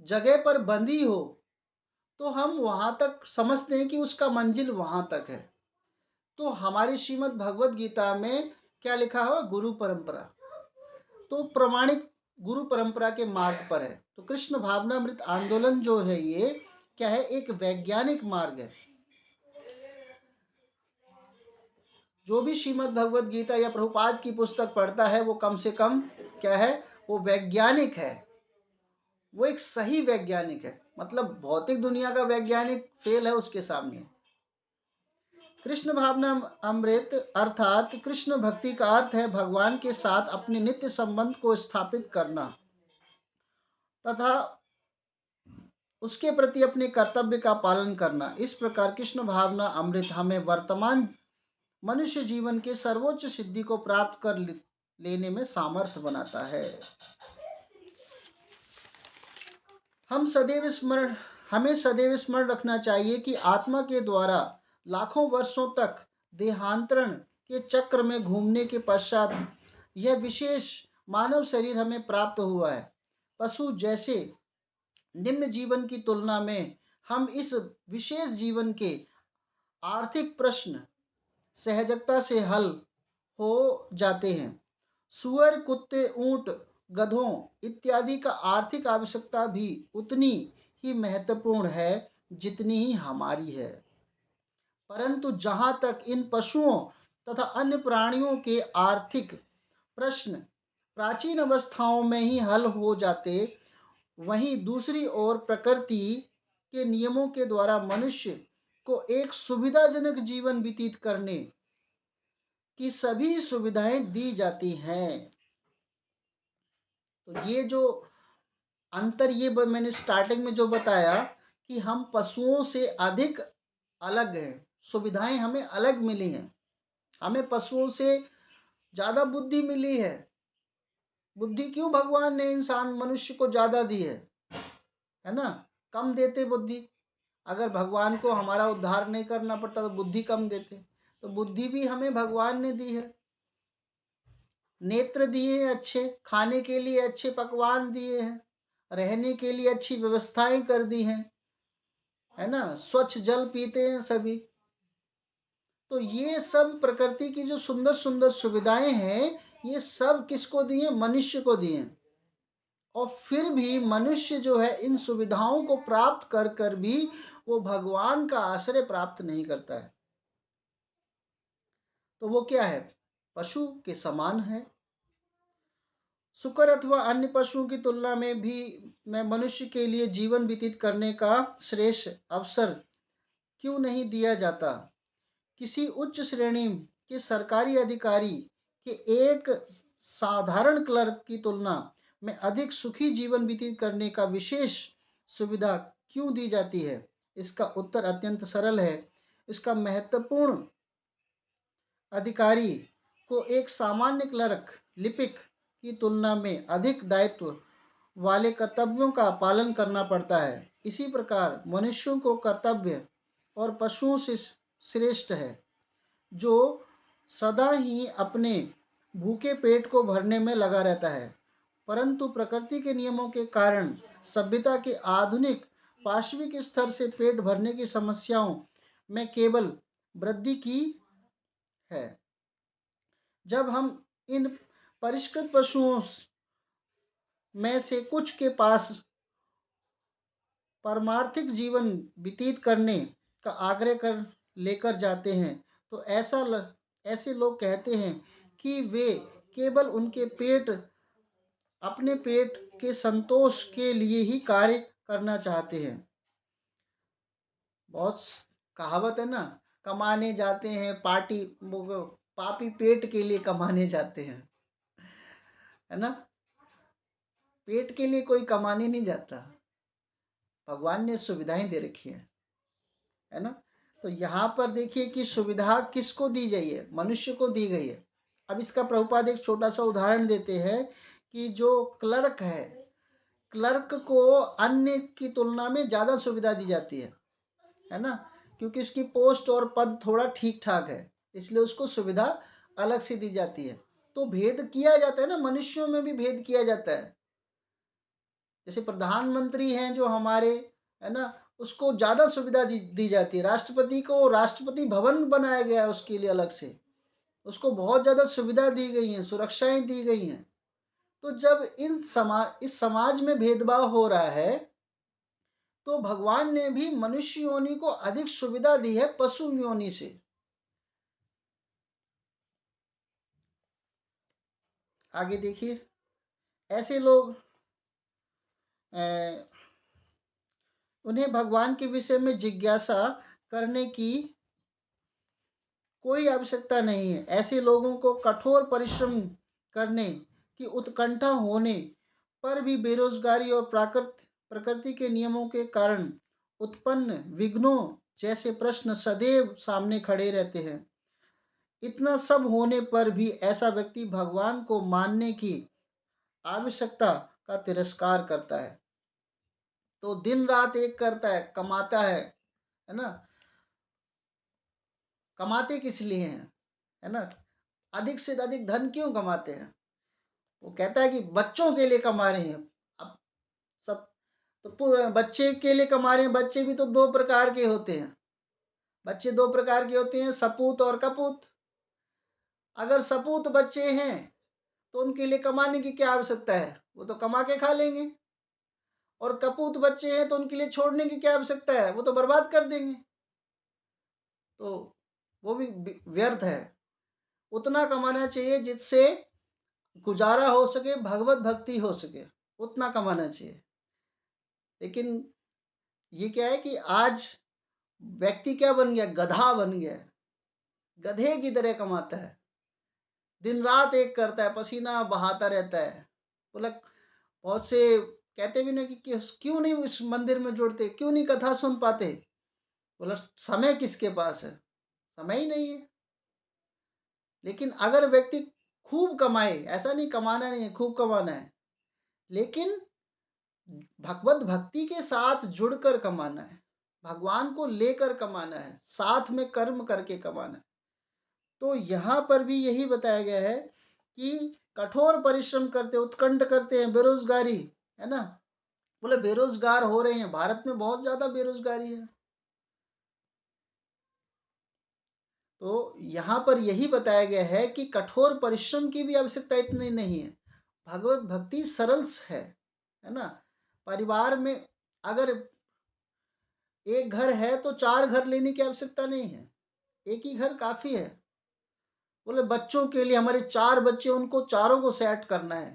जगह पर बंधी हो तो हम वहां तक समझते हैं कि उसका मंजिल वहां तक है। तो हमारी श्रीमद् भगवत गीता में क्या लिखा हुआ? गुरु परंपरा। तो प्रमाणिक गुरु परंपरा के मार्ग पर है। तो कृष्ण भावनामृत आंदोलन जो है, ये क्या है? एक वैज्ञानिक मार्ग है। जो भी श्रीमद् भगवत गीता या प्रभुपाद की पुस्तक पढ़ता है, वो कम से कम क्या है? वो वैज्ञानिक है। वो एक सही वैज्ञानिक है। मतलब भौतिक दुनिया का वैज्ञानिक फेल है उसके सामने। कृष्ण भावना अमृत अर्थात कृष्ण भक्ति का अर्थ है भगवान के साथ अपने नित्य संबंध को स्थापित करना तथा उसके प्रति अपने कर्तव्य का पालन करना। इस प्रकार कृष्ण भावना अमृत हमें वर्तमान मनुष्य जीवन के सर्वोच्च सिद्धि को प्राप्त कर लेने में सामर्थ्य बनाता है। हमें सदैव स्मरण रखना चाहिए कि आत्मा के द्वारा लाखों वर्षों तक देहांतरण के चक्र में घूमने के पश्चात यह विशेष मानव शरीर हमें प्राप्त हुआ है। पशु जैसे निम्न जीवन की तुलना में हम इस विशेष जीवन के आर्थिक प्रश्न सहजता से हल हो जाते हैं। सुअर, कुत्ते, ऊंट, गधों इत्यादि का आर्थिक आवश्यकता भी उतनी ही महत्वपूर्ण है जितनी ही हमारी है। परंतु जहाँ तक इन पशुओं तथा अन्य प्राणियों के आर्थिक प्रश्न प्राचीन अवस्थाओं में ही हल हो जाते, वहीं दूसरी ओर प्रकृति के नियमों के द्वारा मनुष्य को एक सुविधाजनक जीवन व्यतीत करने की सभी सुविधाएं दी जाती हैं। तो ये जो अंतर, ये मैंने स्टार्टिंग में जो बताया कि हम पशुओं से अधिक अलग हैं, सुविधाएं हमें अलग मिली हैं। हमें पशुओं से ज़्यादा बुद्धि मिली है। बुद्धि क्यों भगवान ने इंसान मनुष्य को ज़्यादा दी है ना? कम देते बुद्धि। अगर भगवान को हमारा उद्धार नहीं करना पड़ता तो बुद्धि कम देते। तो बुद्धि भी हमें भगवान ने दी है। नेत्र दिए हैं अच्छे, खाने के लिए अच्छे पकवान दिए हैं, रहने के लिए अच्छी व्यवस्थाएं कर दी हैं, है ना? स्वच्छ जल पीते हैं सभी। तो ये सब प्रकृति की जो सुंदर सुंदर सुविधाएं हैं, ये सब किसको दी हैं? मनुष्य को दी हैं। और फिर भी मनुष्य जो है इन सुविधाओं को प्राप्त कर कर भी वो भगवान का आश्रय प्राप्त नहीं करता है। तो वो क्या है? पशु के समान है। शुकर अथवा अन्य पशुओं की तुलना में भी मैं मनुष्य के लिए जीवन व्यतीत करने का श्रेष्ठ अवसर क्यों नहीं दिया जाता? किसी उच्च श्रेणी के सरकारी अधिकारी के एक साधारण क्लर्क की तुलना में अधिक सुखी जीवन व्यतीत करने का विशेष सुविधा क्यों दी जाती है? इसका उत्तर अत्यंत सरल है। इसका महत्वपूर्ण अधिकारी को एक सामान्य क्लर्क लिपिक की तुलना में अधिक दायित्व वाले कर्तव्यों का पालन करना पड़ता है। इसी प्रकार मनुष्यों को कर्तव्य और पशुओं से श्रेष्ठ है, जो सदा ही अपने भूखे पेट को भरने में लगा रहता है, परंतु प्रकृति के नियमों के कारण सभ्यता के आधुनिक पाश्विक स्तर से पेट भरने की समस्याओं में केवल वृद्धि की है। जब हम इन परिष्कृत पशुओं में से कुछ के पास पारमार्थिक जीवन व्यतीत करने का आग्रह कर लेकर जाते हैं, तो ऐसे लोग कहते हैं कि वे केवल अपने पेट के संतोष के लिए ही कार्य करना चाहते हैं। बहुत कहावत है ना, कमाने जाते हैं पापी पेट के लिए कमाने जाते हैं, है ना। पेट के लिए कोई कमाने नहीं जाता, भगवान ने सुविधाएं दे रखी है ना। तो यहाँ पर देखिए कि सुविधा किसको दी गई है? मनुष्य को दी गई है। अब इसका प्रभुपाद एक छोटा सा उदाहरण देते हैं कि जो क्लर्क है, क्लर्क को अन्य की तुलना में ज़्यादा सुविधा दी जाती है ना, क्योंकि उसकी पोस्ट और पद थोड़ा ठीक ठाक है, इसलिए उसको सुविधा अलग से दी जाती है। तो भेद किया जाता है ना, मनुष्यों में भी भेद किया जाता है। जैसे प्रधानमंत्री हैं जो हमारे, है ना, उसको ज़्यादा सुविधा दी जाती है। राष्ट्रपति को राष्ट्रपति भवन बनाया गया है उसके लिए अलग से, उसको बहुत ज़्यादा सुविधा दी गई हैं, सुरक्षाएं दी गई हैं। तो जब इस समाज में भेदभाव हो रहा है, तो भगवान ने भी मनुष्य योनि को अधिक सुविधा दी है पशु योनि से। आगे देखिए, ऐसे लोग उन्हें भगवान के विषय में जिज्ञासा करने की कोई आवश्यकता नहीं है। ऐसे लोगों को कठोर परिश्रम करने की उत्कंठा होने पर भी बेरोजगारी और प्रकृति के नियमों के कारण उत्पन्न विघ्नों जैसे प्रश्न सदैव सामने खड़े रहते हैं। इतना सब होने पर भी ऐसा व्यक्ति भगवान को मानने की आवश्यकता का तिरस्कार करता है। तो दिन रात एक करता है, कमाता है ना। कमाते किस लिए हैं, है ना? अधिक से अधिक धन क्यों कमाते हैं? वो कहता है कि बच्चों के लिए कमा रहे हैं। अब सब तो बच्चे के लिए कमा रहे हैं। बच्चे भी तो दो प्रकार के होते हैं। बच्चे दो प्रकार के होते हैं, सपूत और कपूत। अगर सपूत बच्चे हैं तो उनके लिए कमाने की क्या आवश्यकता है? वो तो कमा के खा लेंगे। और कपूत बच्चे हैं तो उनके लिए छोड़ने की क्या आवश्यकता है? वो तो बर्बाद कर देंगे। तो वो भी व्यर्थ है। उतना कमाना चाहिए जिससे गुजारा हो सके, भगवत भक्ति हो सके, उतना कमाना चाहिए। लेकिन ये क्या है कि आज व्यक्ति क्या बन गया? गधा बन गया। गधे की तरह कमाता है, दिन रात एक करता है, पसीना बहाता रहता है। बोला, बहुत से कहते भी ना कि क्यों नहीं उस मंदिर में जुड़ते, क्यों नहीं कथा सुन पाते? बोला, समय किसके पास है? समय ही नहीं है। लेकिन अगर व्यक्ति खूब कमाए, ऐसा नहीं कमाना नहीं है, खूब कमाना है, लेकिन भगवत भक्ति के साथ जुड़कर कमाना है, भगवान को लेकर कमाना है, साथ में कर्म करके कमाना है। तो यहाँ पर भी यही बताया गया है कि कठोर परिश्रम करते, उत्कंठ करते हैं, बेरोजगारी, है ना। बोले बेरोजगार हो रहे हैं, भारत में बहुत ज्यादा बेरोजगारी है। तो यहाँ पर यही बताया गया है कि कठोर परिश्रम की भी आवश्यकता इतनी नहीं है। भगवत भक्ति सरल है ना। परिवार में अगर एक घर है तो चार घर लेने की आवश्यकता नहीं है, एक ही घर काफी है। बोले बच्चों के लिए हमारे चार बच्चे, उनको चारों को सेट करना है,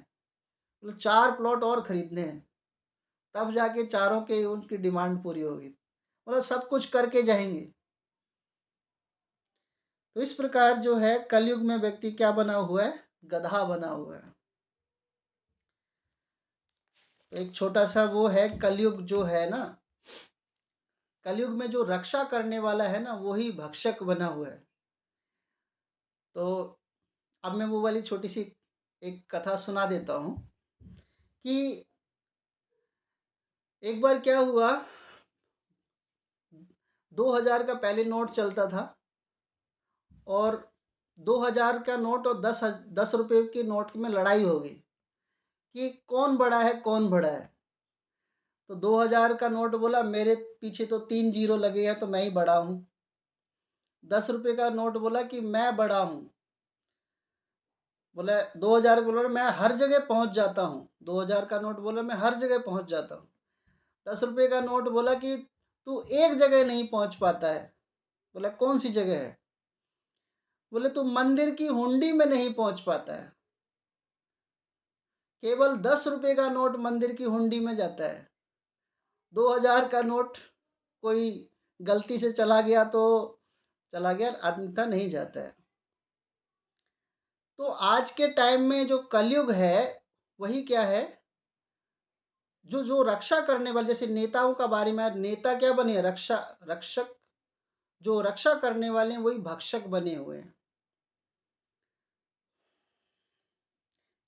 बोले चार प्लॉट और खरीदने हैं, तब जाके चारों के उनकी डिमांड पूरी होगी। बोला सब कुछ करके जाएंगे। तो इस प्रकार जो है कलयुग में व्यक्ति क्या बना हुआ है, गधा बना हुआ है। तो एक छोटा सा वो है, कलयुग जो है ना, कलयुग में जो रक्षा करने वाला है ना, वही भक्षक बना हुआ है। तो अब मैं वो वाली छोटी सी एक कथा सुना देता हूँ कि एक बार क्या हुआ, 2000 का पहले नोट चलता था, और 2000 का नोट और 10 रुपये के नोट में लड़ाई हो गई कि कौन बड़ा है कौन बड़ा है। तो 2000 का नोट बोला मेरे पीछे तो 3 जीरो लगे हैं, तो मैं ही बड़ा हूँ। 10 रुपये का नोट बोला कि मैं बड़ा हूँ। बोला 2000 बोला मैं हर जगह पहुँच जाता हूँ। 2000 का नोट बोला मैं हर जगह पहुँच जाता हूँ। 10 रुपये का नोट बोला कि तू एक जगह नहीं पहुँच पाता है। बोला कौन सी जगह है? बोले तू मंदिर की हुंडी में नहीं पहुँच पाता है। केवल 10 रुपये का नोट मंदिर की हुंडी में जाता है। 2000 का नोट कोई गलती से चला गया तो चला गया, अन्यथा नहीं जाता है। तो आज के टाइम में जो कलयुग है वही क्या है, जो जो रक्षा करने वाले, जैसे नेताओं का बारे में, नेता क्या बने, रक्षक। जो रक्षा करने वाले हैं वही भक्षक बने हुए हैं।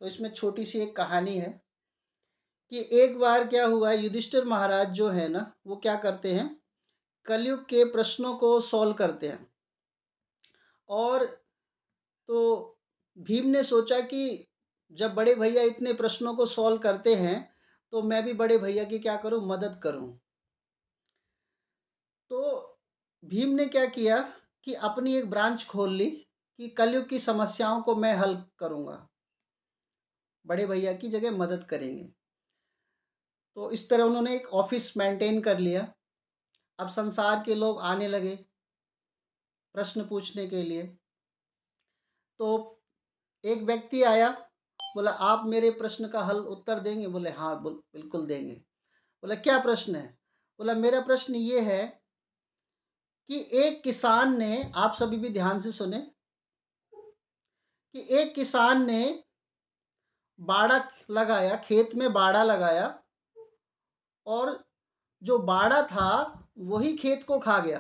तो इसमें छोटी सी एक कहानी है कि एक बार क्या हुआ, युधिष्ठिर महाराज जो है ना, वो क्या करते हैं, कलयुग के प्रश्नों को सॉल्व करते हैं। और तो भीम ने सोचा कि जब बड़े भैया इतने प्रश्नों को सॉल्व करते हैं, तो मैं भी बड़े भैया की क्या करूं, मदद करूं। तो भीम ने क्या किया कि अपनी एक ब्रांच खोल ली कि कलयुग की समस्याओं को मैं हल करूंगा, बड़े भैया की जगह मदद करेंगे। तो इस तरह उन्होंने एक ऑफिस मेंटेन कर लिया। अब संसार के लोग आने लगे प्रश्न पूछने के लिए। तो एक व्यक्ति आया, बोला आप मेरे प्रश्न का हल उत्तर देंगे? बोले हाँ बिल्कुल देंगे। बोला क्या प्रश्न है? बोला मेरा प्रश्न ये है कि एक किसान ने, आप सभी भी ध्यान से सुने, कि एक किसान ने बाड़ा लगाया, खेत में बाड़ा लगाया, और जो बाड़ा था वही खेत को खा गया।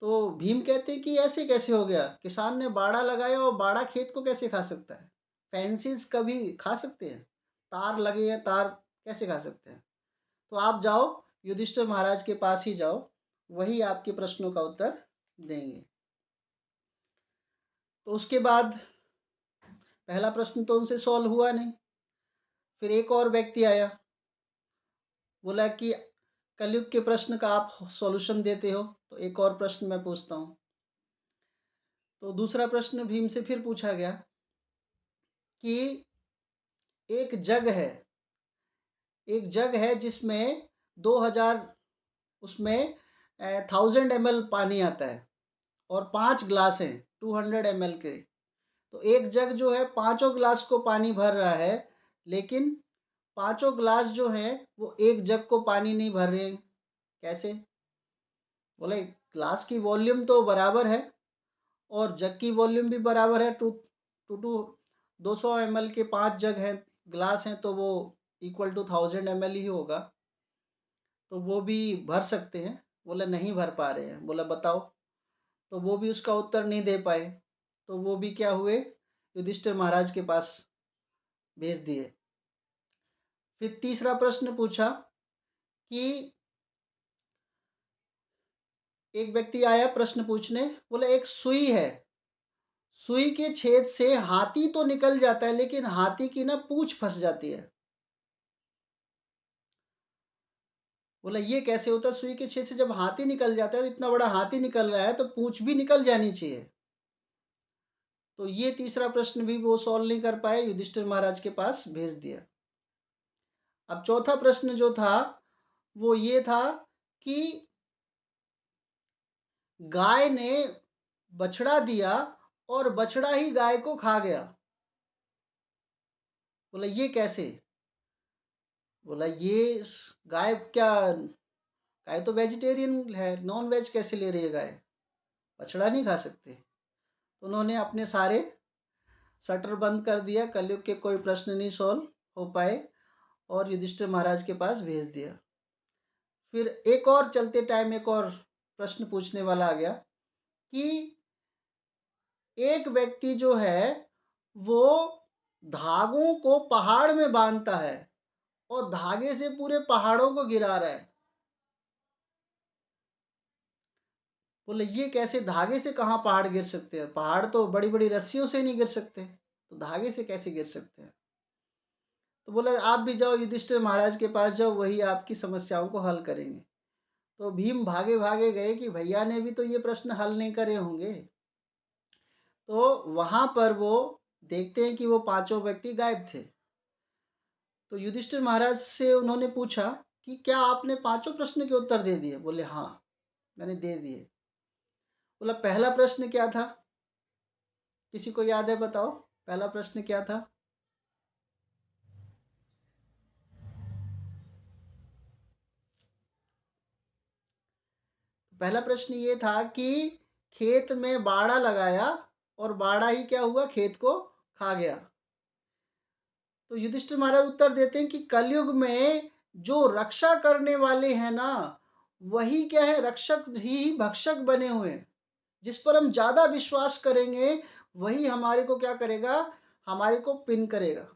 तो भीम कहते हैं कि ऐसे कैसे हो गया, किसान ने बाड़ा लगाया और बाड़ा खेत को कैसे खा सकता है? फैंसीज कभी खा सकते हैं? तार लगे हैं, तार कैसे खा सकते हैं? तो आप जाओ युधिष्ठिर महाराज के पास ही जाओ, वही आपके प्रश्नों का उत्तर देंगे। तो उसके बाद पहला प्रश्न तो उनसे सॉल्व हुआ नहीं। फिर एक और व्यक्ति आया, बोला कि कलयुग के प्रश्न का आप सॉल्यूशन देते हो, तो एक और प्रश्न मैं पूछता हूँ। तो दूसरा प्रश्न भीम से फिर पूछा गया कि एक जग है, एक जग है जिसमें 2000, उसमें 1000 ml पानी आता है, और 5 ग्लास हैं 200 ml के। तो एक जग जो है पांचों ग्लास को पानी भर रहा है, लेकिन पांचों ग्लास जो हैं वो एक जग को पानी नहीं भर रहे हैं। कैसे? बोले ग्लास की वॉल्यूम तो बराबर है, और जग की वॉल्यूम भी बराबर है। टू टू टू 200 ml के 5 जग हैं, ग्लास हैं, तो वो इक्वल टू 1000 ml ही होगा, तो वो भी भर सकते हैं। बोला नहीं भर पा रहे हैं। बोला बताओ। तो वो भी उसका उत्तर नहीं दे पाए। तो वो भी क्या हुए, युधिष्ठिर महाराज के पास भेज दिए। फिर तीसरा प्रश्न पूछा कि एक व्यक्ति आया प्रश्न पूछने, बोला एक सुई है, सुई के छेद से हाथी तो निकल जाता है, लेकिन हाथी की ना पूंछ फंस जाती है। बोला ये कैसे होता है, सुई के छेद से जब हाथी निकल जाता है, तो इतना बड़ा हाथी निकल रहा है तो पूंछ भी निकल जानी चाहिए। तो ये तीसरा प्रश्न भी वो सॉल्व नहीं कर पाए, युधिष्ठिर महाराज के पास भेज दिया। अब चौथा प्रश्न जो था वो ये था कि गाय ने बछड़ा दिया और बछड़ा ही गाय को खा गया। बोला ये कैसे? बोला ये गाय क्या, गाय तो वेजिटेरियन है, नॉन वेज कैसे ले रही है गाय? बछड़ा नहीं खा सकते। तो उन्होंने अपने सारे शटर बंद कर दिया, कलयुग के कोई प्रश्न नहीं सॉल्व हो पाए, और युधिष्ठिर महाराज के पास भेज दिया। फिर एक और चलते टाइम एक और प्रश्न पूछने वाला आ गया कि एक व्यक्ति जो है वो धागों को पहाड़ में बांधता है और धागे से पूरे पहाड़ों को गिरा रहा है। बोले ये कैसे, धागे से कहाँ पहाड़ गिर सकते हैं? पहाड़ तो बड़ी बड़ी रस्सियों से नहीं गिर सकते, तो धागे से कैसे गिर सकते हैं? तो बोला आप भी जाओ युधिष्ठिर महाराज के पास जाओ, वही आपकी समस्याओं को हल करेंगे। तो भीम भागे भागे गए कि भैया ने भी तो ये प्रश्न हल नहीं करे होंगे। तो वहां पर वो देखते हैं कि वो पांचों व्यक्ति गायब थे। तो युधिष्ठिर महाराज से उन्होंने पूछा कि क्या आपने पांचों प्रश्न के उत्तर दे दिए? बोले हाँ, मैंने दे दिए। बोला पहला प्रश्न क्या था? किसी को याद है? बताओ पहला प्रश्न क्या था? पहला प्रश्न ये था कि खेत में बाड़ा लगाया और बाड़ा ही क्या हुआ, खेत को खा गया। तो युधिष्ठिर महाराज उत्तर देते हैं कि कलयुग में जो रक्षा करने वाले हैं ना, वही क्या है, रक्षक ही भक्षक बने हुए हैं। जिस पर हम ज्यादा विश्वास करेंगे वही हमारे को क्या करेगा, हमारे को पिन करेगा,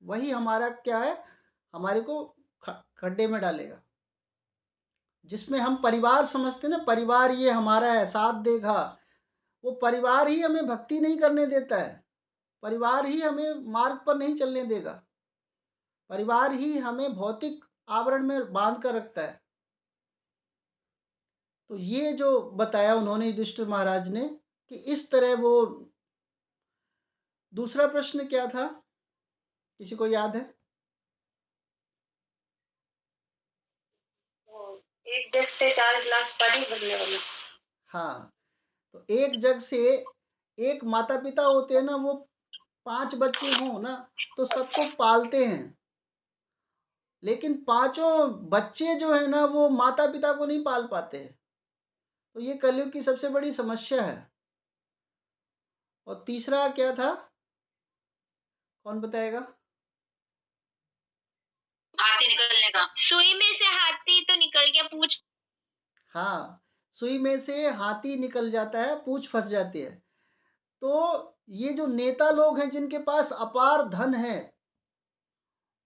वही हमारा क्या है, हमारे को खड्डे में डालेगा। जिसमें हम परिवार समझते ना, परिवार ये हमारा है, साथ देगा, वो परिवार ही हमें भक्ति नहीं करने देता है, परिवार ही हमें मार्ग पर नहीं चलने देगा, परिवार ही हमें भौतिक आवरण में बांध कर रखता है। तो ये जो बताया उन्होंने युधिष्ठिर महाराज ने कि इस तरह वो। दूसरा प्रश्न क्या था, किसी को याद है? एक जग से 4 गिलास पानी भरने वाला। हाँ, तो एक जग से, एक माता पिता होते हैं ना, वो 5 बच्चे हों ना तो सबको पालते हैं, लेकिन पांचों बच्चे जो है ना वो माता पिता को नहीं पाल पाते हैं। तो ये कलयुग की सबसे बड़ी समस्या है। और तीसरा क्या था, कौन बताएगा? हाथी निकलने का, सुई में से हाथी तो निकल गया, पूछ। हाँ, सुई में से हाथी निकल जाता है, पूंछ फंस जाती है। तो ये जो नेता लोग हैं जिनके पास अपार धन है,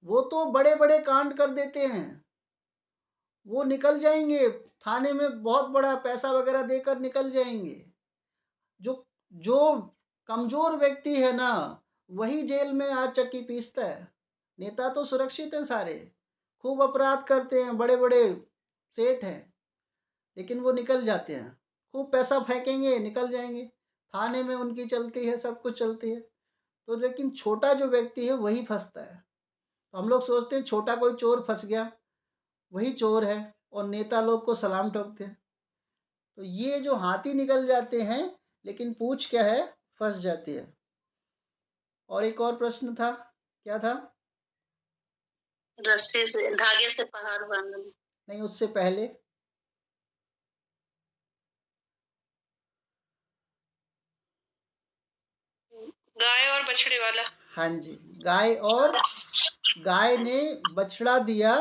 वो तो बड़े बड़े कांड कर देते हैं, वो निकल जाएंगे, थाने में बहुत बड़ा पैसा वगैरह देकर निकल जाएंगे। जो जो कमजोर व्यक्ति है ना, वही जेल में आज चक्की पीसता है। नेता तो सुरक्षित हैं सारे, खूब अपराध करते हैं, बड़े बड़े सेठ हैं, लेकिन वो निकल जाते हैं, खूब पैसा फेंकेंगे निकल जाएंगे, थाने में उनकी चलती है, सब कुछ चलती है। तो लेकिन छोटा जो व्यक्ति है वही फंसता है। तो हम लोग सोचते हैं छोटा कोई चोर फंस गया, वही चोर है, और नेता लोग को सलाम ठोकते हैं। तो ये जो हाथी निकल जाते हैं, लेकिन पूंछ क्या है, फंस जाती है। और एक और प्रश्न था, क्या था? रस्सी से, धागे से पहाड़ बांधना। नहीं, उससे पहले। गाय और बछड़े वाला। हाँ जी, गाय, और गाय ने बछड़ा दिया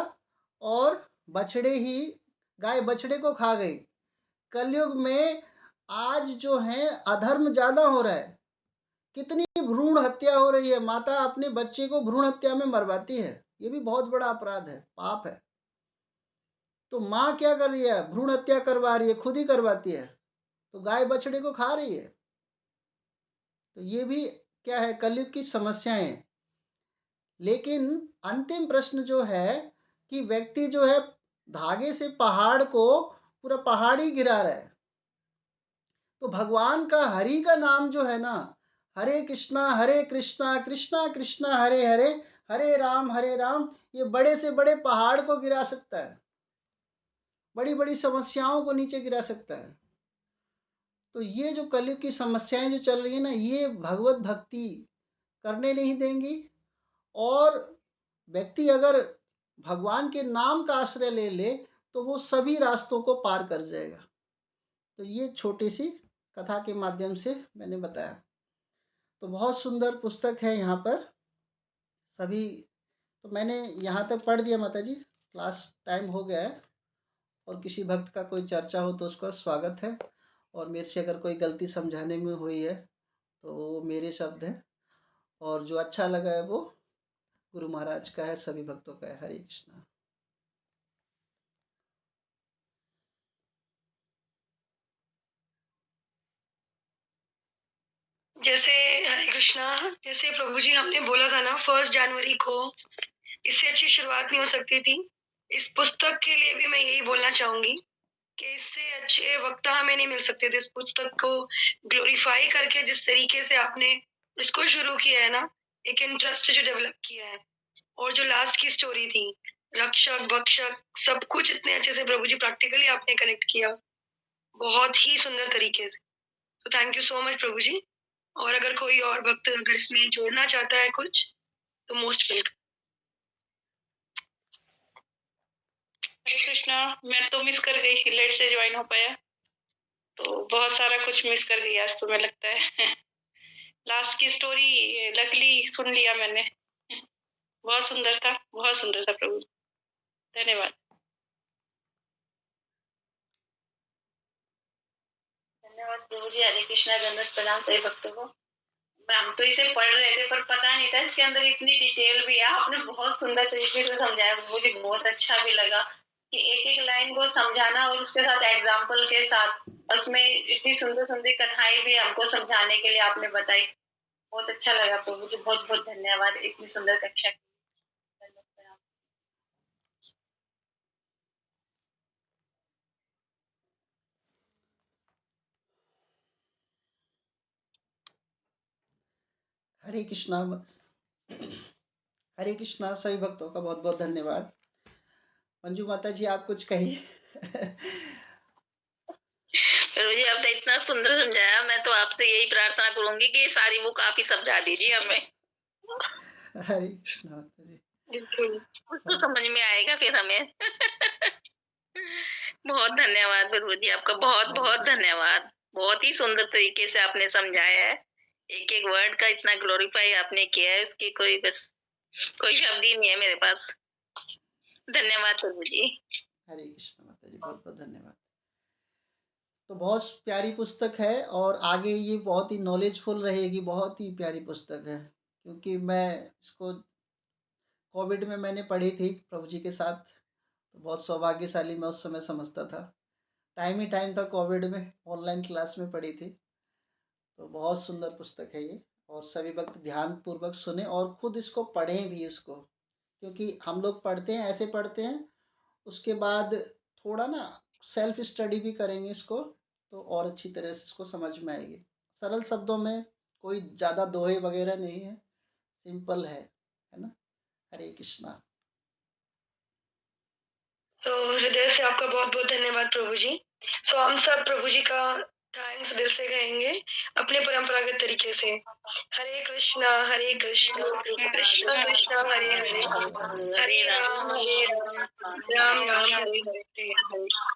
और बछड़े ही, गाय बछड़े को खा गई। कलयुग में आज जो है अधर्म ज्यादा हो रहा है, कितनी भ्रूण हत्या हो रही है, माता अपने बच्चे को भ्रूण हत्या में मरवाती है, ये भी बहुत बड़ा अपराध है, पाप है। तो माँ क्या कर रही है, भ्रूण हत्या करवा रही है, खुद ही करवाती है, तो गाय बछड़े को खा रही है। तो ये भी क्या है, कलयुग की समस्याएं। लेकिन अंतिम प्रश्न जो है कि व्यक्ति जो है धागे से पहाड़ को, पूरा पहाड़ ही गिरा रहा है। तो भगवान का, हरि का नाम जो है ना, हरे कृष्णा कृष्णा कृष्णा हरे हरे, हरे राम, ये बड़े से बड़े पहाड़ को गिरा सकता है, बड़ी बड़ी समस्याओं को नीचे गिरा सकता है। तो ये जो कलयुग की समस्याएं जो चल रही है ना, ये भगवत भक्ति करने नहीं देंगी। और व्यक्ति अगर भगवान के नाम का आश्रय ले ले तो वो सभी रास्तों को पार कर जाएगा। तो ये छोटी सी कथा के माध्यम से मैंने बताया। तो बहुत सुंदर पुस्तक है यहाँ पर सभी। तो मैंने यहाँ तक पढ़ दिया माता जी, क्लास टाइम हो गया है। और किसी भक्त का कोई चर्चा हो तो उसका स्वागत है। और मेरे से अगर कोई गलती समझाने में हुई है तो वो मेरे शब्द हैं, और जो अच्छा लगा है वो गुरु महाराज का है, सभी भक्तों का है। हरे कृष्णा। जैसे हरे कृष्णा, जैसे प्रभु जी हमने बोला था ना 1 जनवरी को, इससे अच्छी शुरुआत नहीं हो सकती थी। इस पुस्तक के लिए भी मैं यही बोलना चाहूंगी कि इससे अच्छे वक्ता हमें नहीं मिल सकते थे। इस पुस्तक को ग्लोरीफाई करके जिस तरीके से आपने इसको शुरू किया है ना, एक इंटरेस्ट जो डेवलप किया है, और जो लास्ट की स्टोरी थी, रक्षक भक्षक, सब कुछ इतने अच्छे से प्रभु जी प्रैक्टिकली आपने कनेक्ट किया, बहुत ही सुंदर तरीके से। तो थैंक यू सो मच प्रभु जी। और अगर कोई और भक्त अगर इसमें जोड़ना चाहता है कुछ, तो मोस्ट वेलकम। हरे कृष्णा, मैं तो मिस कर गई, लेट से ज्वाइन हो पाया, तो बहुत सारा कुछ मिस कर गई आज, तो मैं लगता है लास्ट की स्टोरी लकली सुन लिया मैंने। बहुत सुंदर था, बहुत सुंदर था प्रभु। धन्यवाद। धन्यवाद प्रभु जी। हरे कृष्णा, दंडवत प्रणाम सभी भक्तों को। हम तो इसे पढ़ रहे थे पर पता नहीं था इसके अंदर इतनी डिटेल भी है। आपने बहुत सुंदर तरीके से समझाया, मुझे बहुत अच्छा भी लगा कि एक एक लाइन को समझाना और उसके साथ एग्जाम्पल के साथ उसमें इतनी सुंदर सुंदर कथाएं भी हमको समझाने के लिए आपने बताई। बहुत अच्छा लगा प्रभु जी, बहुत बहुत धन्यवाद इतनी सुंदर कक्षा की। हरे कृष्णा। हरे कृष्णा, सभी भक्तों का बहुत बहुत धन्यवाद। मंजू माता जी आप कुछ कहिए। प्रभु जी आपने इतना सुंदर समझाया, मैं तो आपसे यही प्रार्थना करूंगी कि ये सारी बुक आप ही समझा दीजिए हमें। हरे कृष्णा माता जी। कुछ तो समझ में आएगा फिर हमें। बहुत धन्यवाद प्रभु जी, आपका बहुत बहुत धन्यवाद। बहुत ही सुंदर तरीके से आपने समझाया है, एक एक वर्ड का इतना ग्लोरीफाई आपने किया है, उसकी कोई बस कोई शब्द ही नहीं है मेरे पास। धन्यवाद प्रभु जी। हरे कृष्णा माता जी, बहुत बहुत धन्यवाद। तो बहुत प्यारी पुस्तक है और आगे ये बहुत ही नॉलेजफुल रहेगी। बहुत ही प्यारी पुस्तक है, क्योंकि मैं इसको कोविड में मैंने पढ़ी थी प्रभु जी के साथ। तो बहुत सौभाग्यशाली मैं उस समय समझता था। टाइम ही टाइम था कोविड में, ऑनलाइन क्लास में पढ़ी थी। तो बहुत सुंदर पुस्तक है ये, और सभी वक्त ध्यान पूर्वक सुने और खुद इसको पढ़ें भी इसको। क्योंकि हम लोग पढ़ते हैं, ऐसे पढ़ते हैं, उसके बाद थोड़ा ना सेल्फ स्टडी भी करेंगे इसको, तो और अच्छी तरह से इसको समझ में आएगी। सरल शब्दों में, कोई ज़्यादा दोहे वगैरह नहीं है, सिंपल है ना। हरे कृष्णा। तो हृदय से आपका बहुत बहुत धन्यवाद प्रभु जी। सो हम सब प्रभु जी का थैंक्स दिल से कहेंगे अपने परंपरागत तरीके से। हरे कृष्णा कृष्णा कृष्णा हरे हरे, हरे राम राम राम हरे हरे।